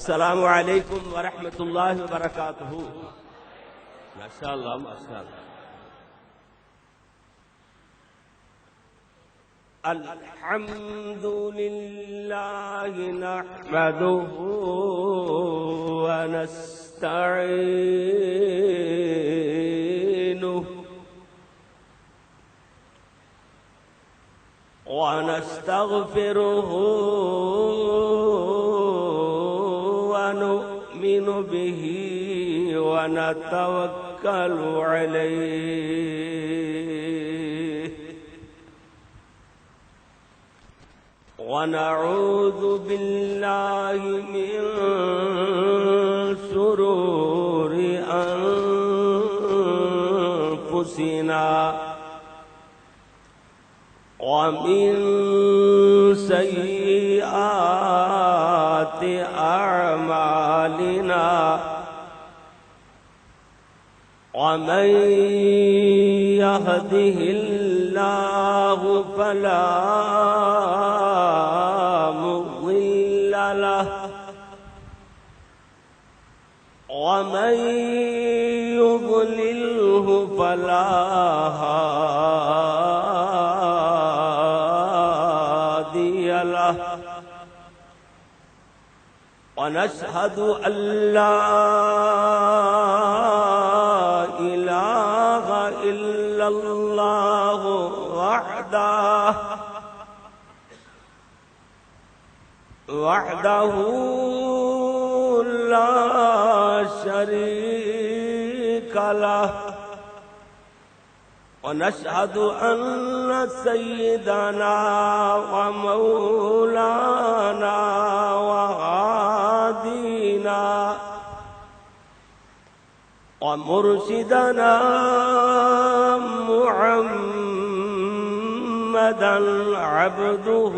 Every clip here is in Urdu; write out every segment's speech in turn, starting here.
السلام علیکم ورحمۃ اللہ وبرکاتہ۔ ماشاء اللہ ماشاء اللہ۔ الحمد للہ نحمدہ ونستعینہ ونستغفرہ ونؤمن به ونتوکل علیہ ونعوذ باللہ من شرور انفسنا ومن سیئات اعمالنا ومن يهده الله فلا مضل له ومن يضلله فلا هادي له ونشهد أن لا إله إلا الله وحده لا شريك له ونشهد أن سيدنا ومولانا وهادينا ومرشدنا محمدا عبده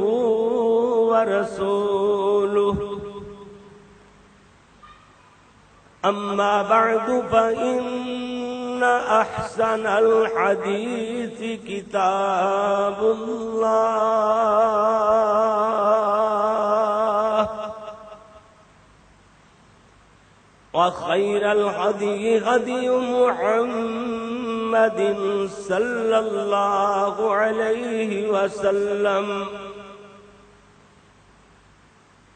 ورسوله أما بعد فإن أحسن الحديث كتاب الله وخير الهدي هدي محمد صلى الله عليه وسلم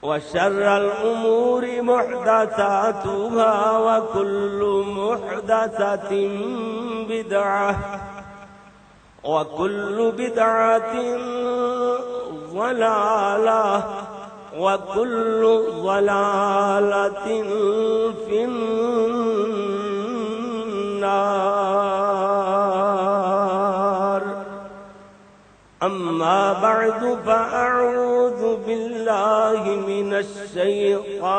وشر الأمور محدثاتها وكل محدثة بدعة وكل بدعة ضلالة وكل ضلالة في النار أما بعد فأعوذ بالله من الشيطان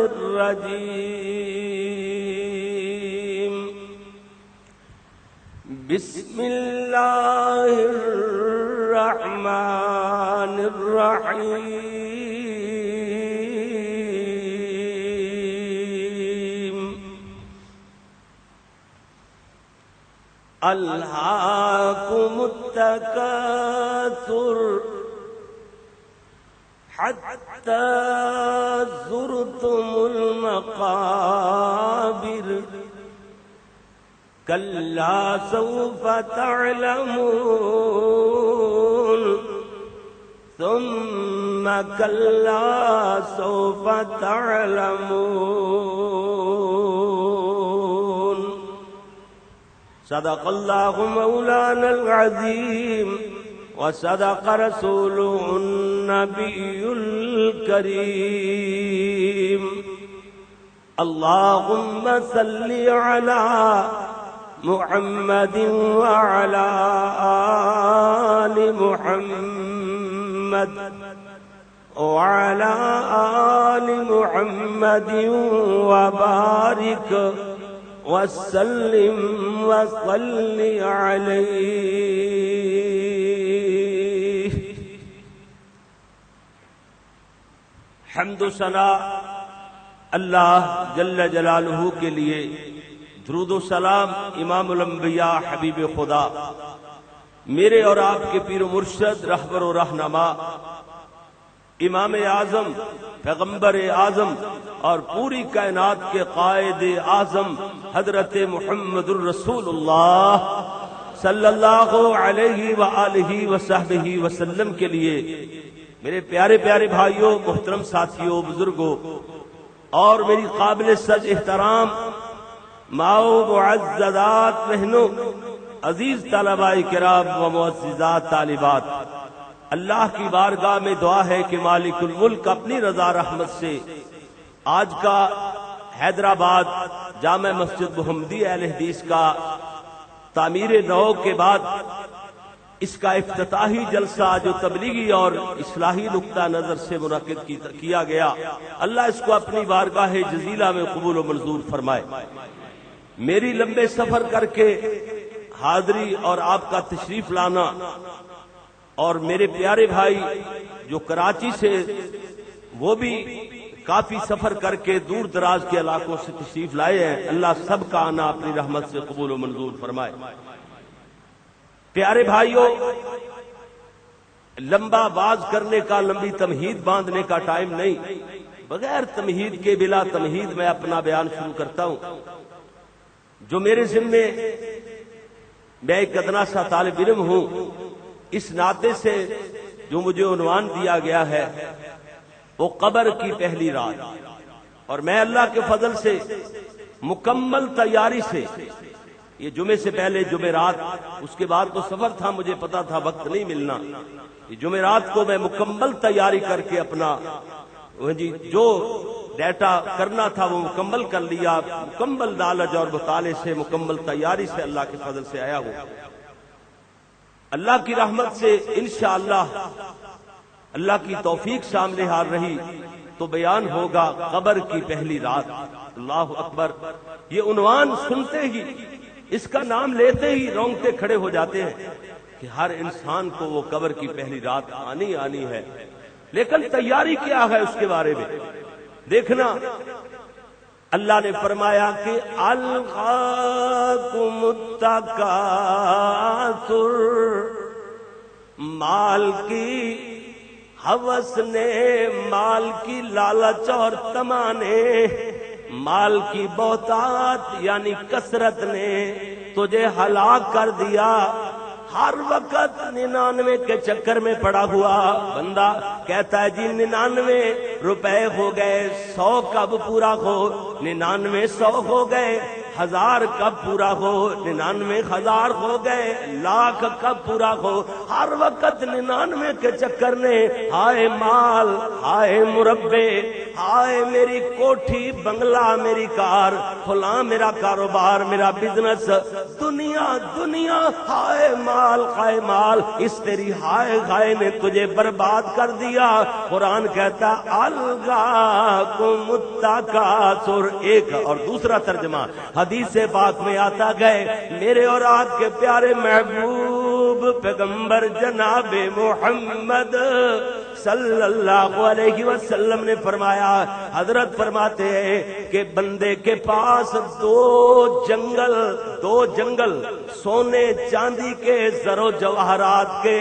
الرجيم بسم الله الرحمن الرحيم ألهاكم التكاثر حتى زرتم المقابر كلا سوف تعلمون ثم كلا سوف تعلمون صدق الله مولانا العظيم وصدق رسوله النبي الكريم اللهم صل على محمد وعلى آل محمد وعلى آل محمد وبارك وسلم وصل عليه۔ حمد و ثنا اللہ جل جلالہ کے لیے، درود و سلام امام الانبیاء حبیب خدا میرے اور آپ کے پیر و مرشد رہبر و رہنما امام اعظم، پیغمبر اعظم اور پوری کائنات کے قائد اعظم حضرت محمد الرسول اللہ صلی اللہ علیہ وآلہ وصحبہ وسلم کے لیے میرے پیارے پیارے بھائیوں، محترم ساتھیوں، بزرگوں اور میری قابل سج احترام ماؤ، معززات بہنوں، عزیز طلباء کرام و معززات طالبات، اللہ کی بارگاہ میں دعا ہے کہ مالک الملک اپنی رضا رحمت سے آج کا حیدرآباد جامع مسجد محمدی اہل حدیث کا تعمیر نو کے بعد اس کا افتتاحی جلسہ جو تبلیغی اور اصلاحی نقطہ نظر سے منعقد کیا گیا، اللہ اس کو اپنی بارگاہ جزیلہ میں قبول و منظور فرمائے۔ میری لمبے سفر کر کے حاضری اور آپ کا تشریف لانا، اور میرے پیارے بھائی جو کراچی سے وہ بھی کافی سفر کر کے دور دراز کے علاقوں سے تشریف لائے ہیں، اللہ سب کا آنا اپنی رحمت سے قبول و منظور فرمائے۔ پیارے بھائیوں، لمبا باز کرنے کا، لمبی تمہید باندھنے کا ٹائم نہیں، بغیر تمہید کے، بلا تمہید میں اپنا بیان شروع کرتا ہوں۔ جو میرے ذمے، میں ایک ادنا سا طالب علم ہوں، اس ناطے سے جو مجھے عنوان دیا گیا ہے وہ قبر کی پہلی رات، اور میں اللہ کے فضل سے مکمل تیاری سے، یہ جمعے سے پہلے جمعرات، اس کے بعد تو سفر تھا، مجھے پتا تھا وقت نہیں ملنا، یہ جمعرات کو میں مکمل تیاری کر کے اپنا جو ڈیٹا کرنا تھا وہ مکمل کر لیا، مکمل نالج اور مطالعے سے، مکمل تیاری سے اللہ کے فضل سے آیا ہوں۔ اللہ کی رحمت سے انشاءاللہ اللہ کی توفیق سامنے حال رہی تو بیان ہوگا قبر کی پہلی رات۔ اللہ اکبر! یہ عنوان سنتے ہی، اس کا نام لیتے ہی رونگٹے کھڑے ہو جاتے ہیں کہ ہر انسان کو وہ قبر کی پہلی رات آنی ہے، لیکن تیاری کیا ہے اس کے بارے میں دیکھنا۔ اللہ نے فرمایا کہ الغاکم التکاثر، مال کی ہوس نے، مال کی لالچ اور تما نے، مال کی بہتات یعنی کثرت نے تجھے ہلاک کر دیا۔ ہر وقت 99 کے چکر میں پڑا ہوا بندہ کہتا ہے جی 99 روپے ہو گئے، 100 کب پورا ہو، 99 100 ہو گئے، 1000 کب پورا ہو، 99 1000 ہو گئے، لاکھ کب پورا ہو۔ ہر وقت 99 کے چکر نے، ہائے مال، ہائے مربے، ہائے میری کوٹھی، بنگلہ، میری کار، فلاں میرا کاروبار، میرا بزنس، دنیا دنیا، ہائے مال، ہائے مال، اس تیری ہائے ہائے نے تجھے برباد کر دیا۔ قرآن کہتا الغاکم التکاثر، ایک اور دوسرا ترجمہ حدیث پاک میں آتا گئے، میرے اور آپ کے پیارے محبوب پیغمبر جناب محمد صلی اللہ علیہ وسلم نے فرمایا، حضرت فرماتے ہیں کہ بندے کے پاس دو جنگل سونے چاندی کے، زر و جواہرات کے،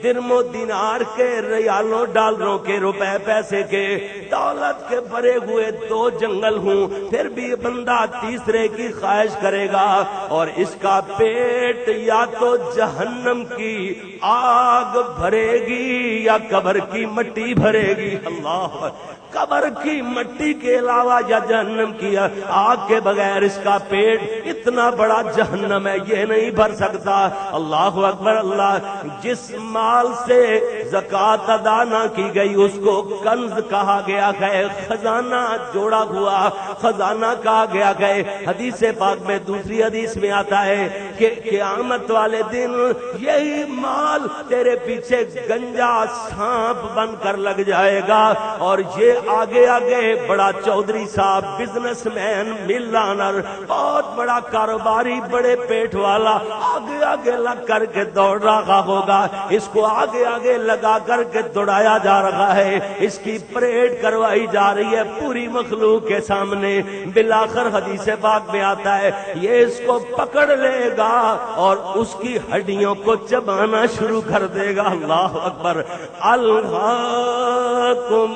درم و دینار کے، ریالوں ڈالروں کے، روپے پیسے کے، دولت کے بھرے ہوئے 2 جنگل ہوں، پھر بھی بندہ تیسرے کی خواہش کرے گا، اور اس کا پیٹ یا تو جہنم کی آگ بھرے گی یا قبر کی مٹی بھرے گی۔ اللہ! قبر کی مٹی کے علاوہ یا جہنم کی آگ کے بغیر اس کا پیٹ، اتنا بڑا جہنم ہے، یہ نہیں بھر سکتا۔ اللہ اکبر! اللہ! جس مال سے زکوٰۃ ادا نہ کی گئی اس کو کنز کہا گیا ہے، خزانہ جوڑا ہوا خزانہ کہا گیا ہے۔ حدیث پاک میں دوسری حدیث میں آتا ہے کہ قیامت والے دن یہی مال تیرے پیچھے گنجا سانپ بن کر لگ جائے گا، اور یہ آگے آگے بڑا چودھری صاحب، بزنس مین، ملانر، بہت بڑا کاروباری، بڑے پیٹ والا آگے آگے لگ کر کے دوڑ رہا ہوگا، اس کو آگے آگے لگا کر کے دوڑایا جا رہا ہے، اس کی پریڈ کروائی جا رہی ہے پوری مخلوق کے سامنے۔ بالآخر حدیث پاک میں آتا ہے یہ اس کو پکڑ لے گا اور اس کی ہڈیوں کو چبانا شروع کر دے گا۔ اللہ اکبر! اللہ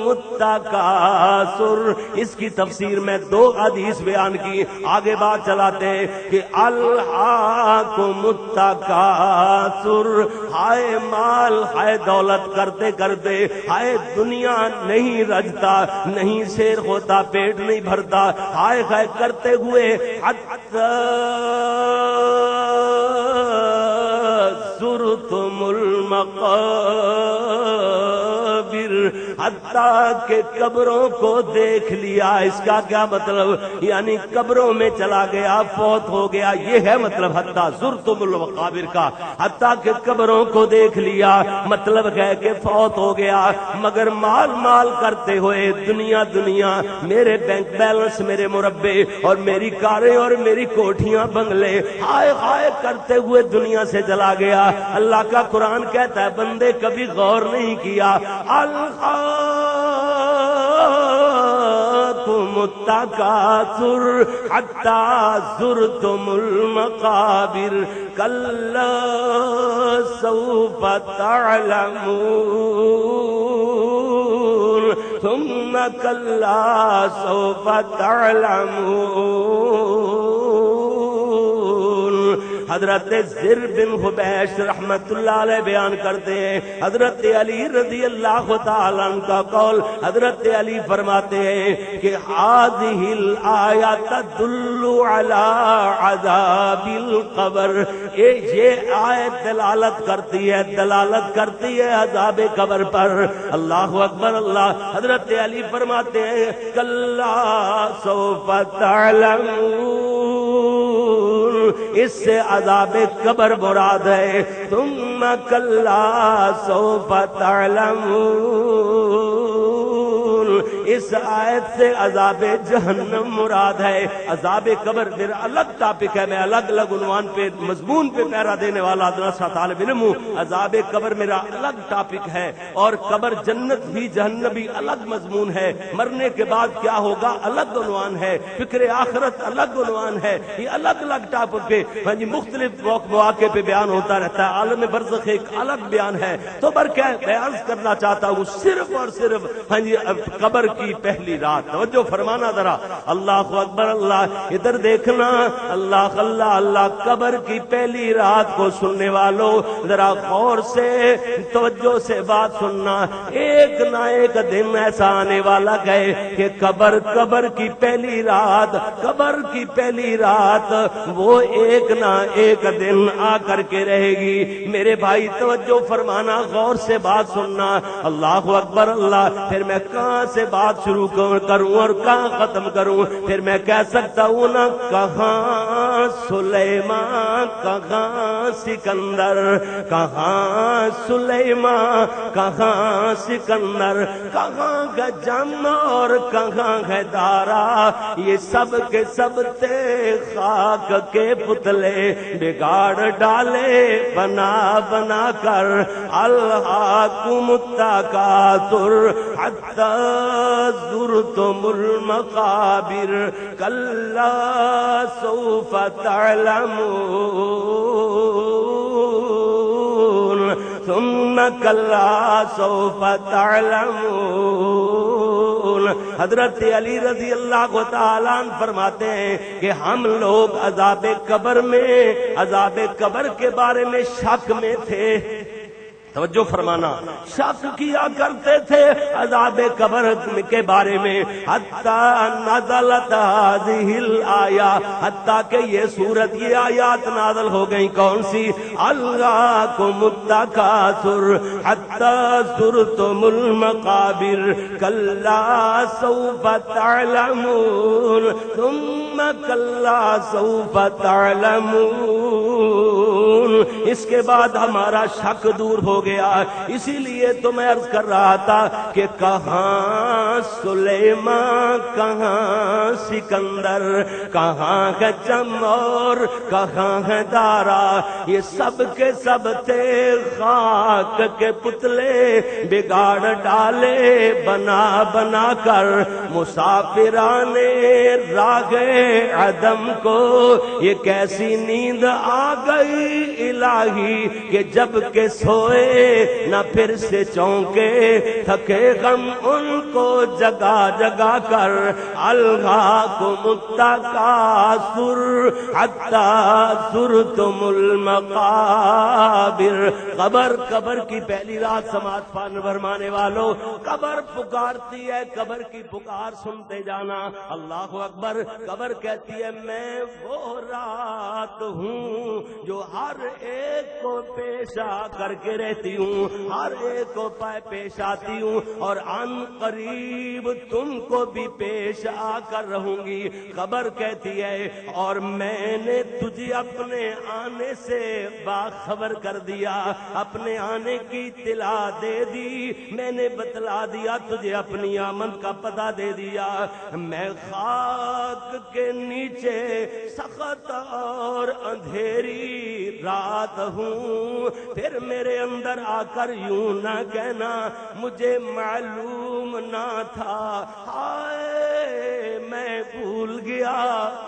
التکاثر، اس کی تفسیر میں 2 حدیث بیان کی، آگے بات چلاتے ہیں کہ الہاکم التکاثر، ہائے مال ہائے دولت کرتے کرتے ہائے دنیا نہیں رجتا، نہیں شیر ہوتا، پیٹ نہیں بھرتا، ہائے ہائے کرتے ہوئے حتی زرتم المقابر، حتیٰ کہ قبروں کو دیکھ لیا۔ اس کا کیا مطلب؟ یعنی قبروں میں چلا گیا، فوت ہو گیا، یہ ہے مطلب حتیٰ زرتم المقابر کا، حتیٰ کہ قبروں کو دیکھ لیا، مطلب ہے کہ فوت ہو گیا، مگر مال مال کرتے ہوئے دنیا دنیا، میرے بینک بیلنس، میرے مربے اور میری کاریں اور میری کوٹھیاں بنگلے، ہائے ہائے کرتے ہوئے دنیا سے چلا گیا۔ اللہ کا قرآن کہتا ہے بندے کبھی غور نہیں کیا، الہاکم التکاثر حتی زرتم المقابر کلا سوف تعلمون ثم کلا سوف تعلمون۔ حضرت زر بن حبیش رحمت اللہ علیہ بیان کرتے ہیں، حضرت علی رضی اللہ تعالیٰ عنہ کا قول، حضرت علی فرماتے ہیں کہ هذه الآیہ تدل علی عذاب القبر، یہ آیت دلالت کرتی ہے عذاب قبر پر۔ اللہ اکبر اللہ۔ حضرت علی فرماتے ہیں کلا سوف تعلمون، اس سے عذاب قبر مراد ہے، ثم کلا سوف تعلمون، اس آیت سے عذاب جہنم مراد ہے۔ عذاب قبر میرا الگ ٹاپک ہے، میں الگ الگ عنوان پہ مضمون پہ پیرا دینے والا ادرسہ طالب علم ہوں۔ عذاب قبر میرا الگ ٹاپک ہے، اور قبر جنت بھی جہنم بھی الگ مضمون ہے، مرنے کے بعد کیا ہوگا الگ عنوان ہے، فکر آخرت الگ عنوان ہے، یہ الگ الگ ٹاپک پہ مختلف مواقع پہ بیان ہوتا رہتا ہے۔ عالم برزخ ایک الگ بیان ہے، تو کیا بیان کرنا چاہتا ہوں صرف اور صرف قبر کی پہلی رات۔ توجہ فرمانا ذرا، اللہ اکبر اللہ، ادھر دیکھنا، اللہ اللہ اللہ، قبر کی پہلی رات کو سننے والوں ذرا غور سے توجہ سے بات سننا۔ ایک نہ ایک دن ایسا آنے والا ہے کہ قبر کی پہلی رات، قبر کی پہلی رات وہ ایک نہ ایک دن آ کر کے رہے گی۔ میرے بھائی توجہ فرمانا، غور سے بات سننا، اللہ اکبر اللہ۔ پھر میں کہاں سے بات شروع کروں اور کہاں ختم کروں؟ پھر میں کہہ سکتا ہوں نا، کہاں سلیمان، کہاں سکندر، کہاں سلیمان، کہاں سکندر، کہاں ہے جم اور کہاں ہے دارا، یہ سب کے سب تھے خاک کے پتلے، بگاڑ ڈالے بنا بنا کر، الہاکم التکاثر حتی زرتم المقابر کلا سوف تعلمون ثم کلا سوف تعلمون۔ حضرت علی رضی اللہ تعالیٰ عنہ فرماتے ہیں کہ ہم لوگ عذاب قبر کے بارے میں شک میں تھے۔ توجہ فرمانا، شک کیا کرتے تھے عذاب قبر کے بارے میں، حتی نزلت هذه الآیہ، حتیٰ کہ یہ سورت، یہ آیات نازل ہو گئی۔ کون سی؟ الہاکم التکاثر حتی زرتم المقابر کلا سوف تعلمون ثم کلا سوف تعلمون۔ اس کے بعد ہمارا شک دور ہو گیا، اسی لیے تو میں عرض کر رہا تھا کہ کہاں سلیمان، کہاں سکندر، کہاں ہے جم اور کہاں ہے دارا، یہ سب کے سب تھے خاک کے پتلے، بگاڑ ڈالے بنا بنا کر، مسافران راہ عدم کو یہ کیسی نیند آ گئی، الہی کہ جب کہ سوئے نہ پھر سے چونکے، تھکے غم ان کو جگا جگا کر، الغاکم التکاثر حتی زرتم المقابر۔ قبر کی پہلی رات سماعت فرمانے والوں، قبر پکارتی ہے، قبر کی پکار سنتے جانا۔ اللہ اکبر۔ قبر کہتی ہے میں وہ رات ہوں جو ہر ایک کو پیش آ کر کے رہتی ہوں، ہر ایک کو پیش آتی ہوں، اور ان قریب تم کو بھی پیش آ کر رہوں گی۔ قبر کہتی ہے اور میں نے تجھے اپنے آنے سے باخبر کر دیا، اپنے آنے کی اطلاع دے دی، میں نے بتلا دیا تجھے، اپنی آمد کا پتہ دے دیا۔ میں خاک کے نیچے سخت اور اندھیری رات ہوں، پھر میرے اندر آ کر یوں نہ کہنا مجھے معلوم نہ تھا، ہائے میں بھول گیا،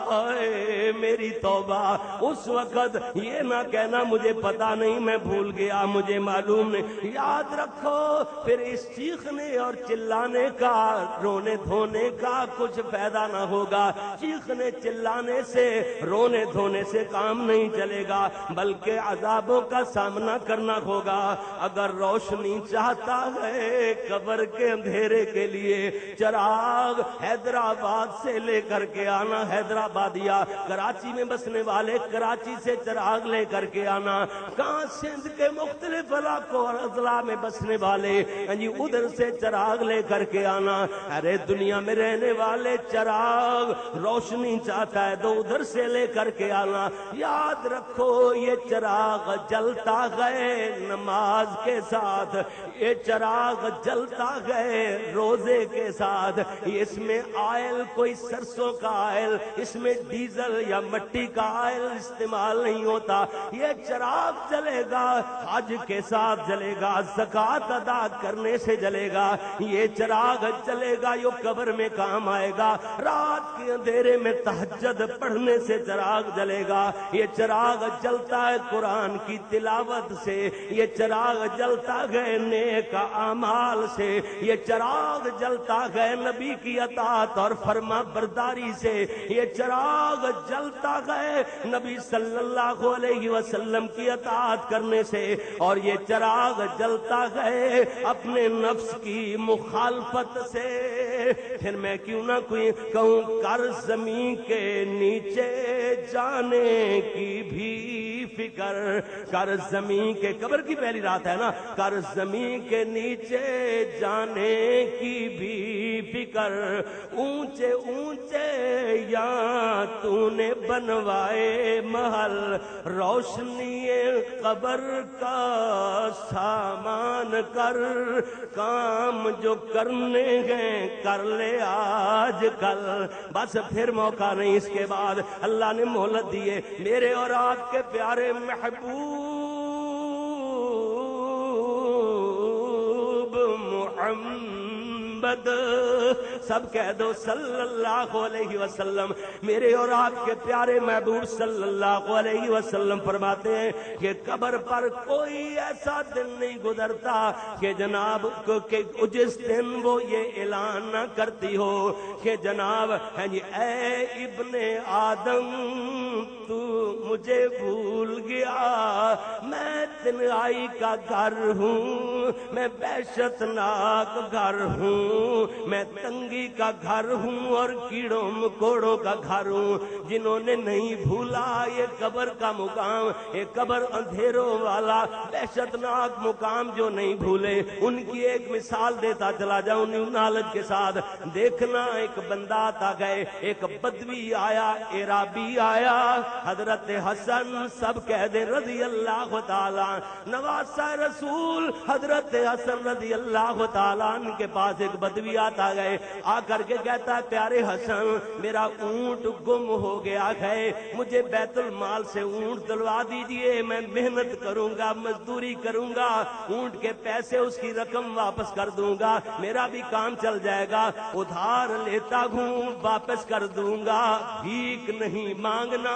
ہائے میری توبہ۔ اس وقت یہ نہ کہنا مجھے پتا نہیں، میں بھول گیا، مجھے معلوم نہیں۔ یاد رکھو پھر اس چیخنے اور چلانے کا، رونے دھونے کا کچھ فائدہ نہ ہوگا۔ چیخنے چلانے سے، رونے دھونے سے کام نہیں چلے گا، بلکہ عذابوں کا سامنا کرنا ہوگا۔ اگر روشنی چاہتا ہے قبر کے اندھیرے کے لیے، چراغ حیدرآباد سے لے کر کے آنا، حیدرآباد یا کراچی میں بسنے والے کراچی سے چراغ لے کر کے آنا، کہاں سندھ کے مختلف علاقوں اور اضلاع میں بسنے والے ادھر سے چراغ لے کر کے آنا۔ ارے دنیا میں رہنے والے چراغ روشنی چاہتا ہے تو ادھر سے لے کر کے آنا۔ یاد رکھو یہ چراغ جلتا گئے نماز کے ساتھ، یہ چراغ جلتا گئے روزے کے ساتھ، اس میں آئل کوئی سرسوں کا آئل، اس میں ڈیزل یا مٹی کا آئل استعمال نہیں ہوتا۔ یہ چراغ جلے گا حج کے ساتھ جلے گا، زکوٰۃ ادا کرنے سے جلے گا، یہ چراغ جلے گا، یہ قبر میں کام آئے گا۔ رات کے اندھیرے میں تہجد پڑھنے سے چراغ جلے گا، یہ چراغ جلتا ہے قرآن کی تلاوت سے، یہ چراغ جلتا ہے نیک اعمال سے، یہ چراغ جلتا ہے نبی کی اطاعت اور فرما برداری سے، یہ چراغ جلتا ہے نبی صلی اللہ علیہ وسلم کی اطاعت کرنے سے، اور یہ چراغ جلتا ہے اپنے نفس کی مخالفت سے۔ پھر میں کیوں نہ کوئی کہوں کر زمین کے نیچے جانے کی بھی فکر، کر زمین کے، قبر کی پہلی رات ہے نا، کر زمین کے نیچے جانے کی بھی فکر، اونچے اونچے یا تو نے بنوائے محل، روشنی قبر کا سامان کر، کام جو کرنے ہیں کر لے آج کل۔ بس پھر موقع نہیں، اس کے بعد اللہ نے مہلت دیے۔ میرے اور آپ کے پیارے محبوب محمد، سب کہہ دو صلی اللہ علیہ وسلم، میرے اور آپ کے پیارے محبوب صلی اللہ علیہ وسلم فرماتے ہیں کہ قبر پر کوئی ایسا دن نہیں گزرتا کہ جناب کہ جس دن وہ یہ اعلان نہ کرتی ہو کہ جناب اے ابن آدم تو مجھے بھول گیا، میں تنہائی کا گھر ہوں، میں وحشت ناک گھر ہوں، میں تنگی کا گھر ہوں اور کیڑوں مکوڑوں کا گھر ہوں۔ جنہوں نے نہیں بھولا یہ قبر کا مقام، یہ قبر اندھیروں والا وحشت ناک مقام جو نہیں بھولے، ان کی ایک مثال دیتا چلا جاؤں نالج کے ساتھ۔ دیکھنا ایک بندہ آتا گئے، ایک بدوی آیا، عرابی آیا، حضرت حسن سب کہہ دے رضی اللہ تعالیٰ، نواسہ رسول حضرت حسن رضی اللہ تعالیٰ عنہ کے پاس ایک بدوی آتا گئے، آ کر کے کہتا ہے پیارے حسن میرا اونٹ گم ہو گیا ہے، مجھے بیت المال سے اونٹ دلوا دیجئے، میں محنت کروں گا، مزدوری کروں گا، اونٹ کے پیسے اس کی رقم واپس کر دوں گا، میرا بھی کام چل جائے گا، ادھار لیتا ہوں واپس کر دوں گا، بھیک نہیں مانگنا،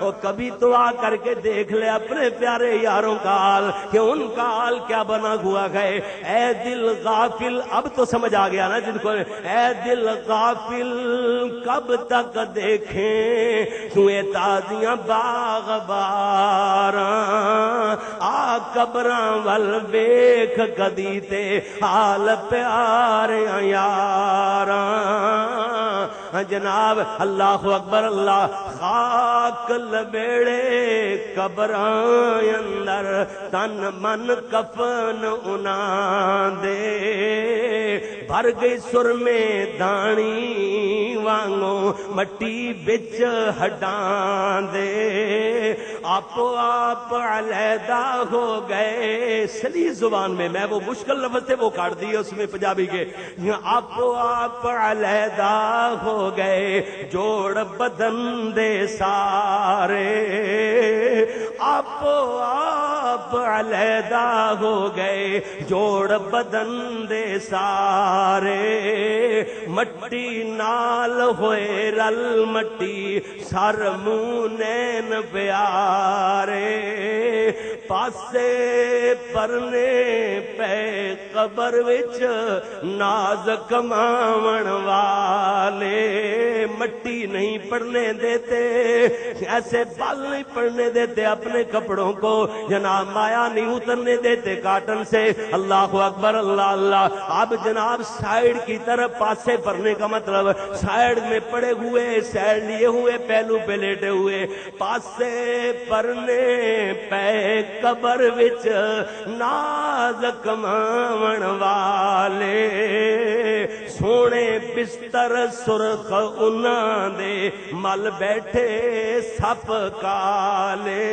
اور کبھی تو آ کر کے دیکھ لے اپنے پیارے یاروں کا حال کہ ان کا حال کیا بنا ہوا ہے۔ اے دل غافل، اب تو سمجھ آ گیا نا جن کو، اے دل غافل کب تک دیکھیں توے تازیاں باغ باراں، آ قبراں ول ویکھ کدی تے حال پیارے یاراں۔ جناب اللہ اکبر اللہ، خاک لبیڑے قبراں اندر تن من کفن انہاں دے، بھر گئی سرمے دانی وانگوں مٹی بچ ہڈاں دے، آپ آپ علیحدہ ہو گئے۔ سلی زبان میں وہ مشکل لفظ تھے وہ کاٹ دیے اس میں پنجابی کے، آپ آپ علیحدہ ہو گئے جوڑ بدن دے سارے، آپ آپ علیحدہ ہو گئے جوڑ بدن دے سارے، مٹی نال ہوئے رل مٹی سر منہ نین پیارے، پاسے پرنے پے قبر وچ ناز کماون والے، مٹی نہیں پڑنے دیتے، ایسے بال نہیں پڑنے دیتے اپنے کپڑوں کو، جناب مایا نہیں اترنے دیتے کاٹن سے۔ اللہ اکبر اللہ اللہ۔ اب جناب سائیڈ کی طرف پاسے پرنے کا مطلب سائیڈ میں پڑے ہوئے، سائیڈ لیے ہوئے، پہلو پہ لیٹے ہوئے، پاسے پرنے پہ قبر وچ ناز کماون والے، سونے بستر سرخ انہاں دے مل بیٹھے سپ کالے،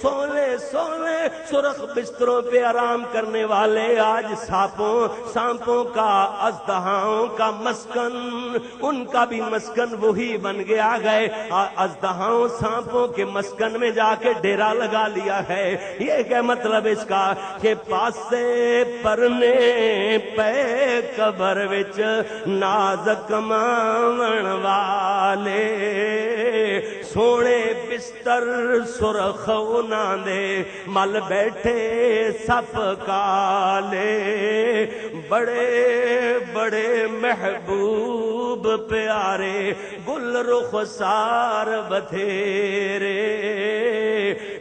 سونے سونے سرخ بستروں پہ آرام کرنے والے آج سانپوں کا، اژدہاؤں کا مسکن، ان کا بھی مسکن وہی بن گیا گئے، اژدہاؤں سانپوں کے مسکن میں جا کے ڈیرا لگا لیا ہے۔ یہ کیا مطلب اس کا کہ پاسے پرنے پہ قبر وچ ناز کماون والے، سونے بستر سرخ انہاں دے مل بیٹھے سپ کالے، بڑے بڑے محبوب پیارے گل رخسار بتھیرے،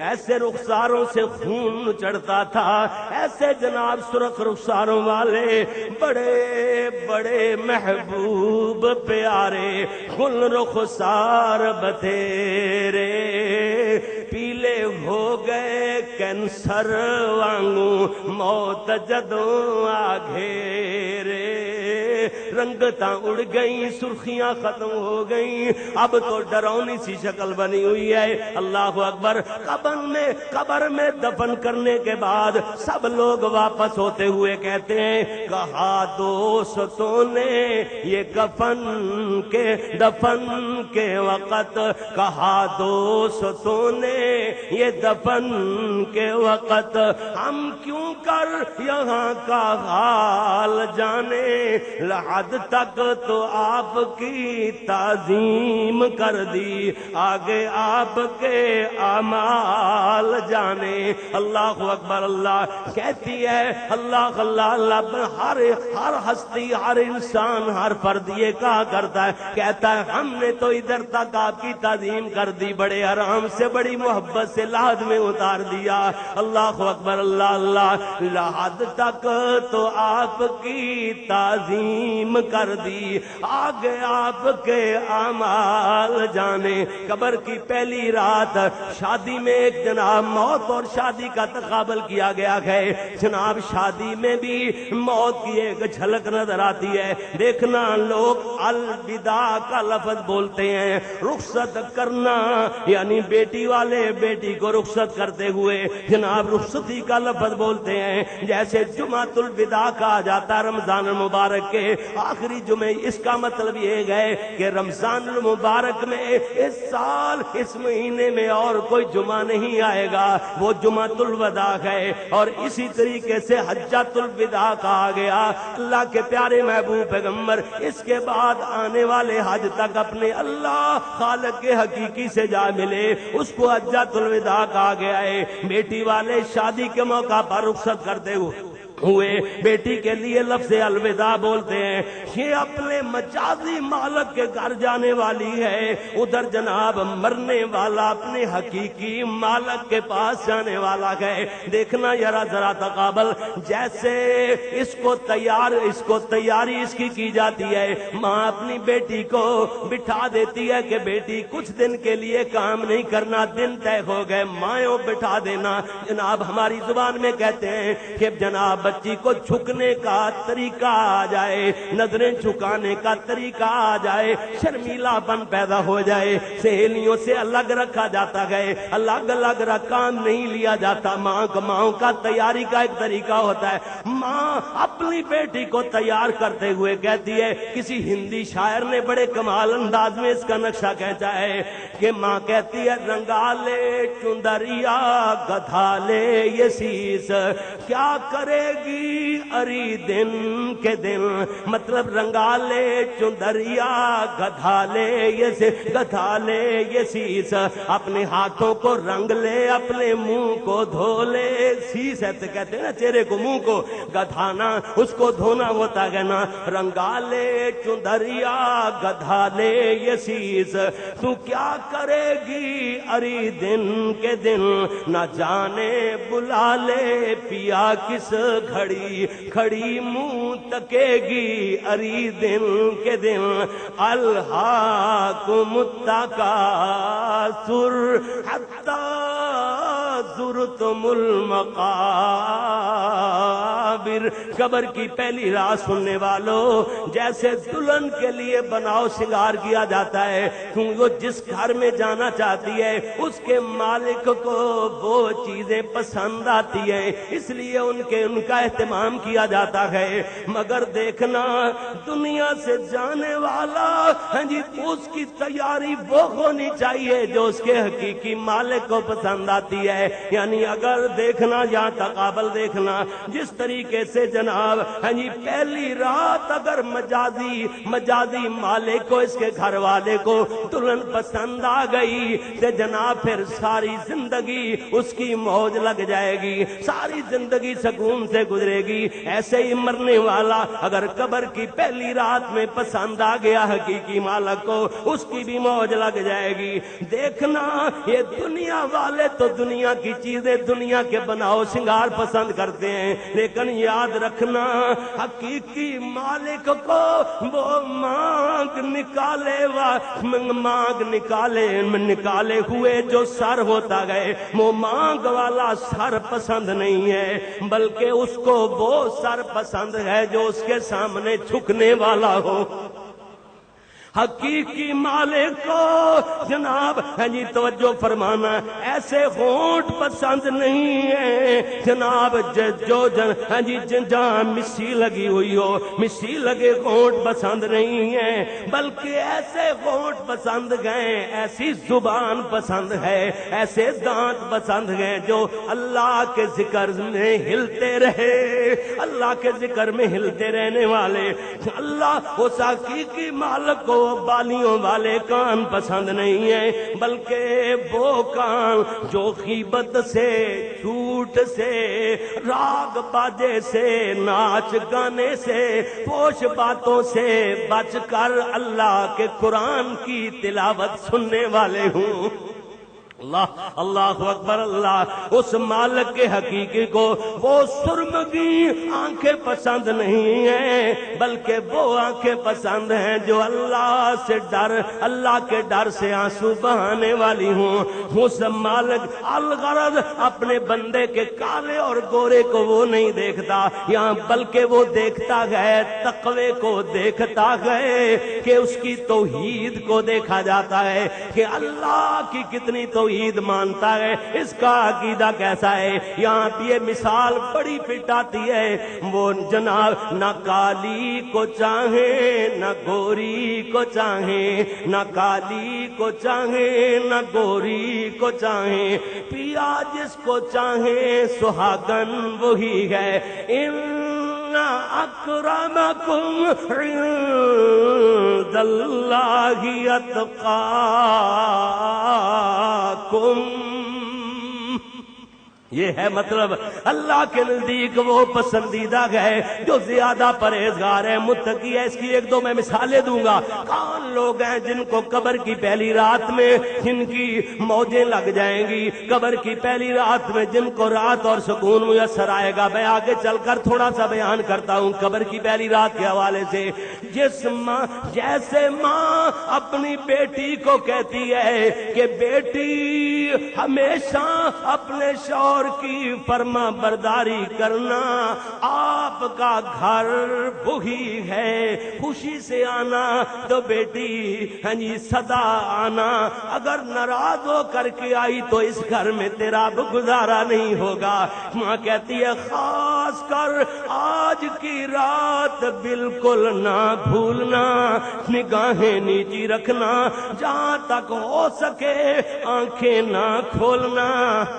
ایسے رخساروں سے خون چڑھتا تھا، ایسے جناب سرخ رخساروں والے بڑے بڑے محبوب پیارے گل رخسار بتھیرے، پیلے ہو گئے کینسر وانگوں موت جدوں آ گھیرے، رنگتاں اڑ گئیں، سرخیاں ختم ہو گئیں، اب تو ڈرونی سی شکل بنی ہوئی ہے۔ اللہ اکبر۔ قبر میں دفن کرنے کے بعد سب لوگ واپس ہوتے ہوئے کہتے ہیں، کہا دوستوں نے یہ دفن کے وقت، کہا دوستوں نے یہ دفن کے وقت، ہم کیوں کر یہاں کا حال جانے، لحد تک تو آپ کی تعظیم کر دی، آگے آپ کے اعمال جانے۔ اللہ اکبر اللہ۔ کہتی ہے اللہ اللہ اللہ، ہر ہستی، ہر انسان، ہر فرد یہ کہا کرتا ہے، کہتا ہے ہم نے تو ادھر تک آپ کی تعظیم کر دی، بڑے آرام سے بڑی محبت سے لحد میں اتار دیا۔ اللہ اکبر اللہ اللہ۔ لحد تک تو آپ کی تعظیم کر دی، آگے آپ کے اعمال جانے۔ قبر کی پہلی رات شادی میں ایک جناب موت اور شادی کا تقابل کیا گیا ہے، جناب شادی میں بھی موت کی ایک جھلک نظر آتی ہے۔ دیکھنا لوگ الوداع کا لفظ بولتے ہیں، رخصت کرنا، یعنی بیٹی والے بیٹی کو رخصت کرتے ہوئے جناب رخصتی کا لفظ بولتے ہیں، جیسے جمعۃ الوداع کہا جاتا ہے رمضان المبارک کے آخری جمعے، اس کا مطلب یہ گئے کہ رمضان المبارک میں اس سال اس مہینے میں اور کوئی جمعہ نہیں آئے گا، وہ جمعۃ الوداع ہے۔ اور اسی طریقے سے حجۃ الوداع کہا گیا۔ اللہ کے پیارے محبوب پیغمبر اس کے بعد آنے والے حج تک اپنے اللہ خالق کے حقیقی سے جا ملے، اس کو حجۃ الوداع کہا گیا ہے۔ بیٹی والے شادی کے موقع پر رخصت کرتے ہوئے بیٹی کے لیے لفظ الوداع بولتے ہیں۔ یہ اپنے مجازی مالک کے گھر جانے والی ہے، ادھر جناب مرنے والا اپنے حقیقی مالک کے پاس جانے والا ہے۔ دیکھنا ذرا تقابل، جیسے اس کو تیاری اس کی جاتی ہے، ماں اپنی بیٹی کو بٹھا دیتی ہے کہ بیٹی کچھ دن کے لیے کام نہیں کرنا، دن طے ہو گئے، مائیں بٹھا دینا۔ جناب ہماری زبان میں کہتے ہیں کہ جناب بچی کو جھکنے کا طریقہ آ جائے، نظریں جھکانے کا طریقہ آ جائے، شرمیلا پن پیدا ہو جائے، سہیلیوں سے الگ رکھا جاتا ہے، الگ الگ کام نہیں لیا جاتا۔ ماں کا تیاری کا ایک طریقہ ہوتا ہے۔ ماں اپنی بیٹی کو تیار کرتے ہوئے کہتی ہے، کسی ہندی شاعر نے بڑے کمال انداز میں اس کا نقشہ کہتا ہے کہ ماں کہتی ہے رنگالے چندریا گدھالے یہ سیس، کیا کرے گی اری دن کے دن، مطلب رنگالے چندریا گدھالے یہ سیس، اپنے ہاتھوں کو رنگ لے، اپنے منہ کو دھو لے۔ سیس ہے تو کہتے ہیں نا چہرے کو، منہ کو گدھانا اس کو دھونا ہوتا ہے نا۔ رنگالے چندریا گدھالے یہ سیس، تو کیا کرے گی اری دن کے دن، نہ جانے بلا لے پیا کس گھڑی، کھڑی منہ تکے گی اری دن کے دن۔ الہاکم التکاثر حتی زرتم المقابر۔ قبر کی پہلی رات سننے والوں، جیسے دلہن کے لیے بناؤ سنگار کیا جاتا ہے، کیونکہ وہ جس گھر میں جانا چاہتی ہے اس کے مالک کو وہ چیزیں پسند آتی ہیں، اس لیے ان کا اہتمام کیا جاتا ہے۔ مگر دیکھنا دنیا سے جانے والا اس کی تیاری وہ ہونی چاہیے جو اس کے حقیقی مالک کو پسند آتی ہے۔ یعنی اگر دیکھنا یا تقابل دیکھنا، جس طریقے سے جناب پہلی رات اگر مجازی مالک کو، اس کے گھر والے کو دلہن پسند آ گئی تو جناب پھر ساری زندگی اس کی موج لگ جائے گی، ساری زندگی سکون سے گزرے گی۔ ایسے ہی مرنے والا اگر قبر کی پہلی رات میں پسند آ گیا حقیقی مالک کو، اس کی بھی موج لگ جائے گی۔ دیکھنا یہ دنیا والے تو دنیا کی چیزیں، دنیا کے بناؤ سنگار پسند کرتے ہیں، لیکن یاد رکھنا حقیقی مالک کو وہ مانگ نکالے ہوئے جو سر ہوتا گئے، وہ مانگ والا سر پسند نہیں ہے، بلکہ اس کو وہ سر پسند ہے جو اس کے سامنے جھکنے والا ہو۔ حقیقی مالک کو جناب توجہ فرمانا، ایسے ہونٹ پسند نہیں ہے جناب جہاں مسی لگی ہوئی ہو، مسی لگے ہونٹ پسند نہیں ہے، بلکہ ایسے ہونٹ پسند گئے، ایسی زبان پسند ہے، ایسے دانت پسند گئے جو اللہ کے ذکر میں ہلتے رہے، اللہ کے ذکر میں ہلتے رہنے والے۔ اللہ اس حقیقی مالک کو بالیوں والے کان پسند نہیں ہیں، بلکہ وہ کان جو غیبت سے، جھوٹ سے، راگ باجے سے، ناچ گانے سے، فحش باتوں سے بچ کر اللہ کے قرآن کی تلاوت سننے والے ہوں۔ اللہ اکبر۔ اللہ اس مالک کے حقیقی کو وہ سرمگی آنکھیں پسند نہیں ہیں، بلکہ وہ آنکھیں پسند ہیں جو اللہ سے اللہ کے ڈر سے آنسو بہانے والی ہوں۔ اس مالک الغرض اپنے بندے کے کالے اور گورے کو وہ نہیں دیکھتا، یہاں بلکہ وہ دیکھتا ہے تقوی کو، دیکھتا ہے کہ اس کی توحید کو دیکھا جاتا ہے کہ اللہ کی کتنی توحید توحید مانتا ہے اس کا عقیدہ کیسا ہے؟ یہاں پہ یہ مثال بڑی فٹ آتی ہے۔ وہ جناب نہ کالی کو چاہیں نہ گوری کو چاہیں، نہ کالی کو چاہیں نہ گوری کو چاہیں، پیا جس کو چاہیں سہاگن وہی ہے۔ ان اکرمکم عند اللہ اتقاکم، یہ ہے مطلب اللہ کے نزدیک وہ پسندیدہ ہے جو زیادہ پرہیزگار ہے، متقی ہے۔ اس کی ایک دو میں مثالیں دوں گا۔ کون لوگ ہیں جن کو قبر کی پہلی رات میں جن کی موجیں لگ جائیں گی، قبر کی پہلی رات میں جن کو رات اور سکون میسر آئے گا؟ میں آگے چل کر تھوڑا سا بیان کرتا ہوں قبر کی پہلی رات کے حوالے سے۔ جس ماں جیسے ماں اپنی بیٹی کو کہتی ہے کہ بیٹی ہمیشہ اپنے شوہر کی فرما برداری کرنا، آپ کا گھر وہی ہے، خوشی سے آنا تو بیٹی ہاں جی صدا آنا، اگر ناراض ہو کر کے آئی تو اس گھر میں تیرا اب گزارا نہیں ہوگا۔ ماں کہتی ہے خاص کر آج کی رات بالکل نہ بھولنا، نگاہیں نیچی رکھنا، جہاں تک ہو سکے آنکھیں نہ کھولنا۔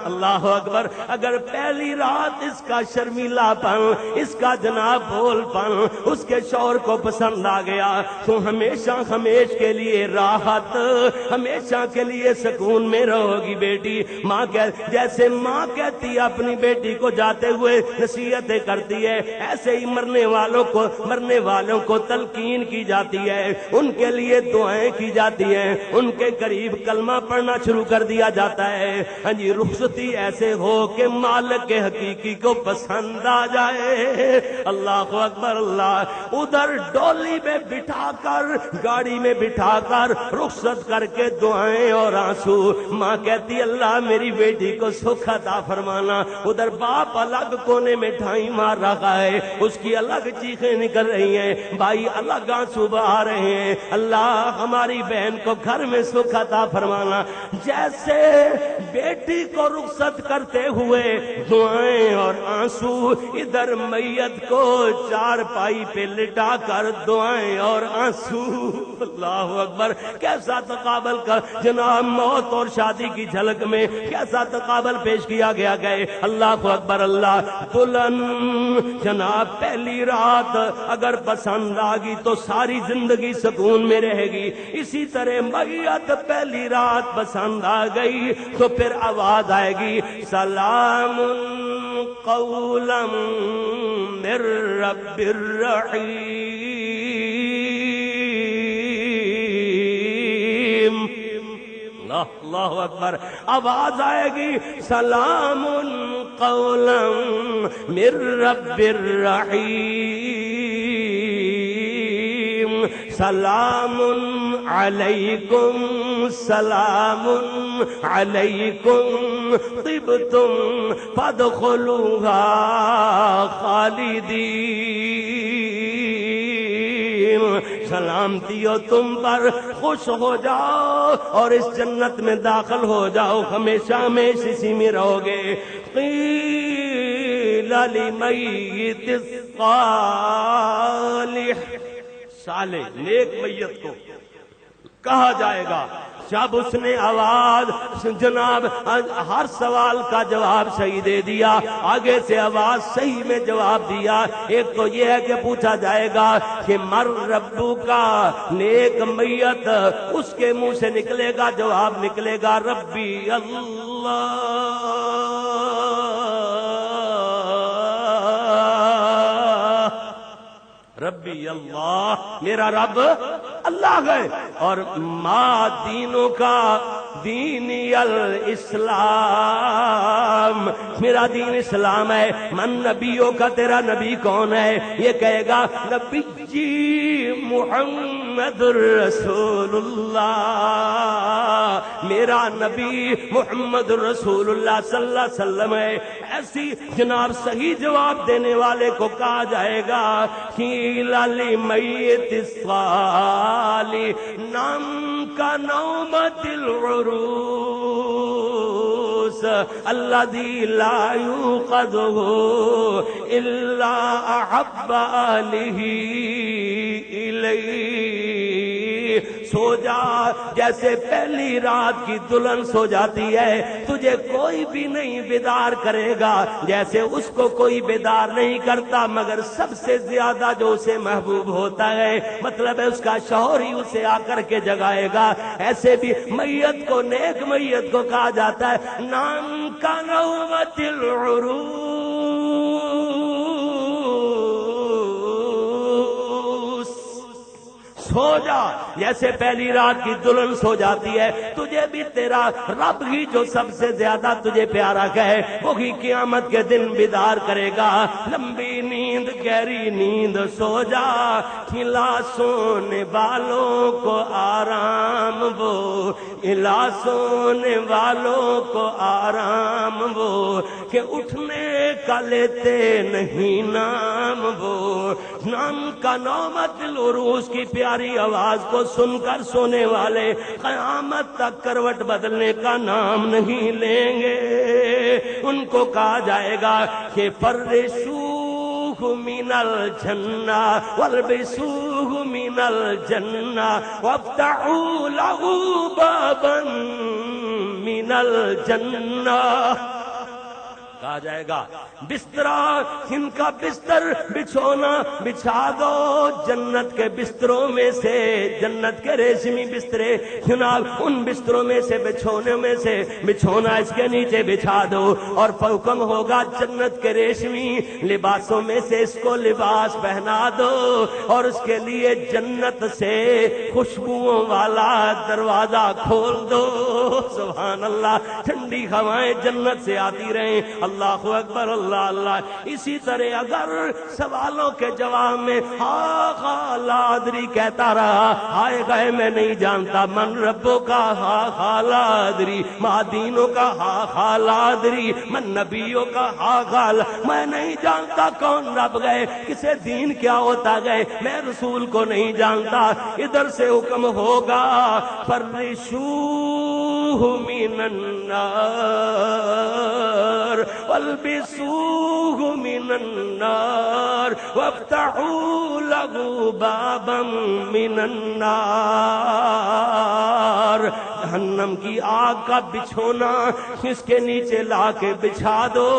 اللہ اکبر۔ اگر پہلی رات اس کا شرمیلا پن، اس کا جناب بول پن اس کے شوہر کو پسند آ گیا تو ہمیشہ ہمیش کے لیے راحت، ہمیشہ کے لیے سکون میں رہو گی بیٹی۔ ماں جیسے ماں کہتی ہے اپنی بیٹی کو جاتے ہوئے نصیحتیں کرتی ہے، ایسے ہی مرنے والوں کو تلقین کی جاتی ہے، ان کے لیے دعائیں کی جاتی ہیں، ان کے قریب کلمہ پڑھنا شروع کر دیا جاتا ہے۔ ہاں جی رخصتی ایسے ہو کہ مالک کے حقیقی کو پسند آ جائے۔ اللہ اکبر اللہ۔ ادھر ڈولی میں بٹھا کر، گاڑی میں بٹھا کر رخصت کر کے دعائیں اور آنسو، ماں کہتی اللہ میری بیٹی کو سکھ عطا فرمانا۔ ادھر باپ الگ کونے میں ٹھائی مار رہا ہے، اس کی الگ چیخیں نکل رہی ہیں، بھائی الگ آنسو بہا رہے ہیں، اللہ ہماری بہن کو گھر میں سکھ عطا فرمانا۔ جیسے بیٹی کو رخصت کرتے ہوئے دعائیں اور آنسو، ادھر میت کو چارپائی پہ لٹا کر دعائیں اور آنسو۔ اللہ اکبر۔ کیسا تقابل کر جناب موت اور شادی کی جھلک میں کیسا تقابل پیش کیا گیا ہے۔ اللہ اکبر اللہ۔ دلہن جناب پہلی رات اگر پسند آ گئی تو ساری زندگی سکون میں رہے گی، اسی طرح میت پہلی رات پسند آ گئی تو پھر آواز آئے گی سلام قولا من رب الرحیم۔ اللہ اکبر۔ آواز آئے گی سلام قولا من رب الرحیم، سلام علیکم سلام علیکم طبتم فادخلوها خالدین، سلامتی ہو تم پر، خوش ہو جاؤ اور اس جنت میں داخل ہو جاؤ، ہمیشہ ہمیشہ اسی میں رہو گے۔ قیل لمیت صالح نیک میت کو کہا جائے گا جب اس نے آواز جناب ہر سوال کا جواب صحیح دے دیا، آگے سے آواز صحیح میں جواب دیا، ایک تو یہ ہے کہ پوچھا جائے گا کہ مر ربو کا، نیک میت اس کے منہ سے نکلے گا جواب نکلے گا ربی اللہ، ربی اللہ، میرا رب اللہ ہے، اور ما دینوں کا دینی الاسلام، میرا دین اسلام ہے۔ من نبیوں کا تیرا نبی کون ہے؟ یہ کہے گا نبی جی محمد رسول اللہ، میرا نبی محمد رسول اللہ صلی اللہ علیہ وسلم ہے۔ ایسی جناب صحیح جواب دینے والے کو کہا جائے گا قیل لمیت الصالح نام کا نومت العروس، الذي لا يوقظه إلا أحب أهله إليه. سو جا جیسے پہلی رات کی دلہن سو جاتی ہے، تجھے کوئی بھی نہیں بیدار کرے گا، جیسے اس کو کوئی بیدار نہیں کرتا مگر سب سے زیادہ جو اسے محبوب ہوتا ہے، مطلب ہے اس کا شوہر ہی اسے آ کر کے جگائے گا. ایسے بھی میت کو، نیک میت کو کہا جاتا ہے نام کا نومت العروس. سو جا جیسے پہلی رات کی دلہن سو جاتی ہے، تجھے بھی تیرا رب ہی جو سب سے زیادہ تجھے پیارا کہے وہی قیامت کے دن بیدار کرے گا. لمبی نیند گہری نیند سو جا، کھلا سونے والوں کو آرام وہ، کھلا سونے والوں کو آرام وہ، کہ اٹھنے کا لیتے نہیں نام وہ. نام کا نومت العروس کی پیاری آواز کو سن کر سونے والے قیامت تک کروٹ بدلنے کا نام نہیں لیں گے. ان کو کہا جائے گا کہ فرشوہ من الجنہ والبسوہ من الجنہ وافتحوا له بابا من الجنہ. کہا جائے گا بسترا، ان کا بستر بچھونا بچھا دو جنت کے بستروں میں سے، جنت کے ریشمی بسترے جناب ان بستروں میں سے بچھونے میں سے بچھونا اس کے نیچے بچھا دو، اور حکم ہوگا جنت کے ریشمی لباسوں میں سے اس کو لباس پہنا دو، اور اس کے لیے جنت سے خوشبوؤں والا دروازہ کھول دو. سبحان اللہ، ٹھنڈی ہوائیں جنت سے آتی رہیں. اللہ اکبر، اللہ اللہ. اسی طرح اگر سوالوں کے جواب میں ہا خا لا ادری کہتا رہا، ہائے گئے میں نہیں جانتا، من ربوں کا ہا خا لا ادری، ما دینوں کا ہا خا لا ادری، من نبیوں کا ہا خا لا، میں نہیں جانتا کون رب گئے، کسے دین کیا ہوتا گئے، میں رسول کو نہیں جانتا. ادھر سے حکم ہوگا فرشوہ من النار والبسوہ من النار وافتحوا له بابا من النار. جہنم کی آگ کا بچھونا اس کے نیچے لا کے بچھا دو،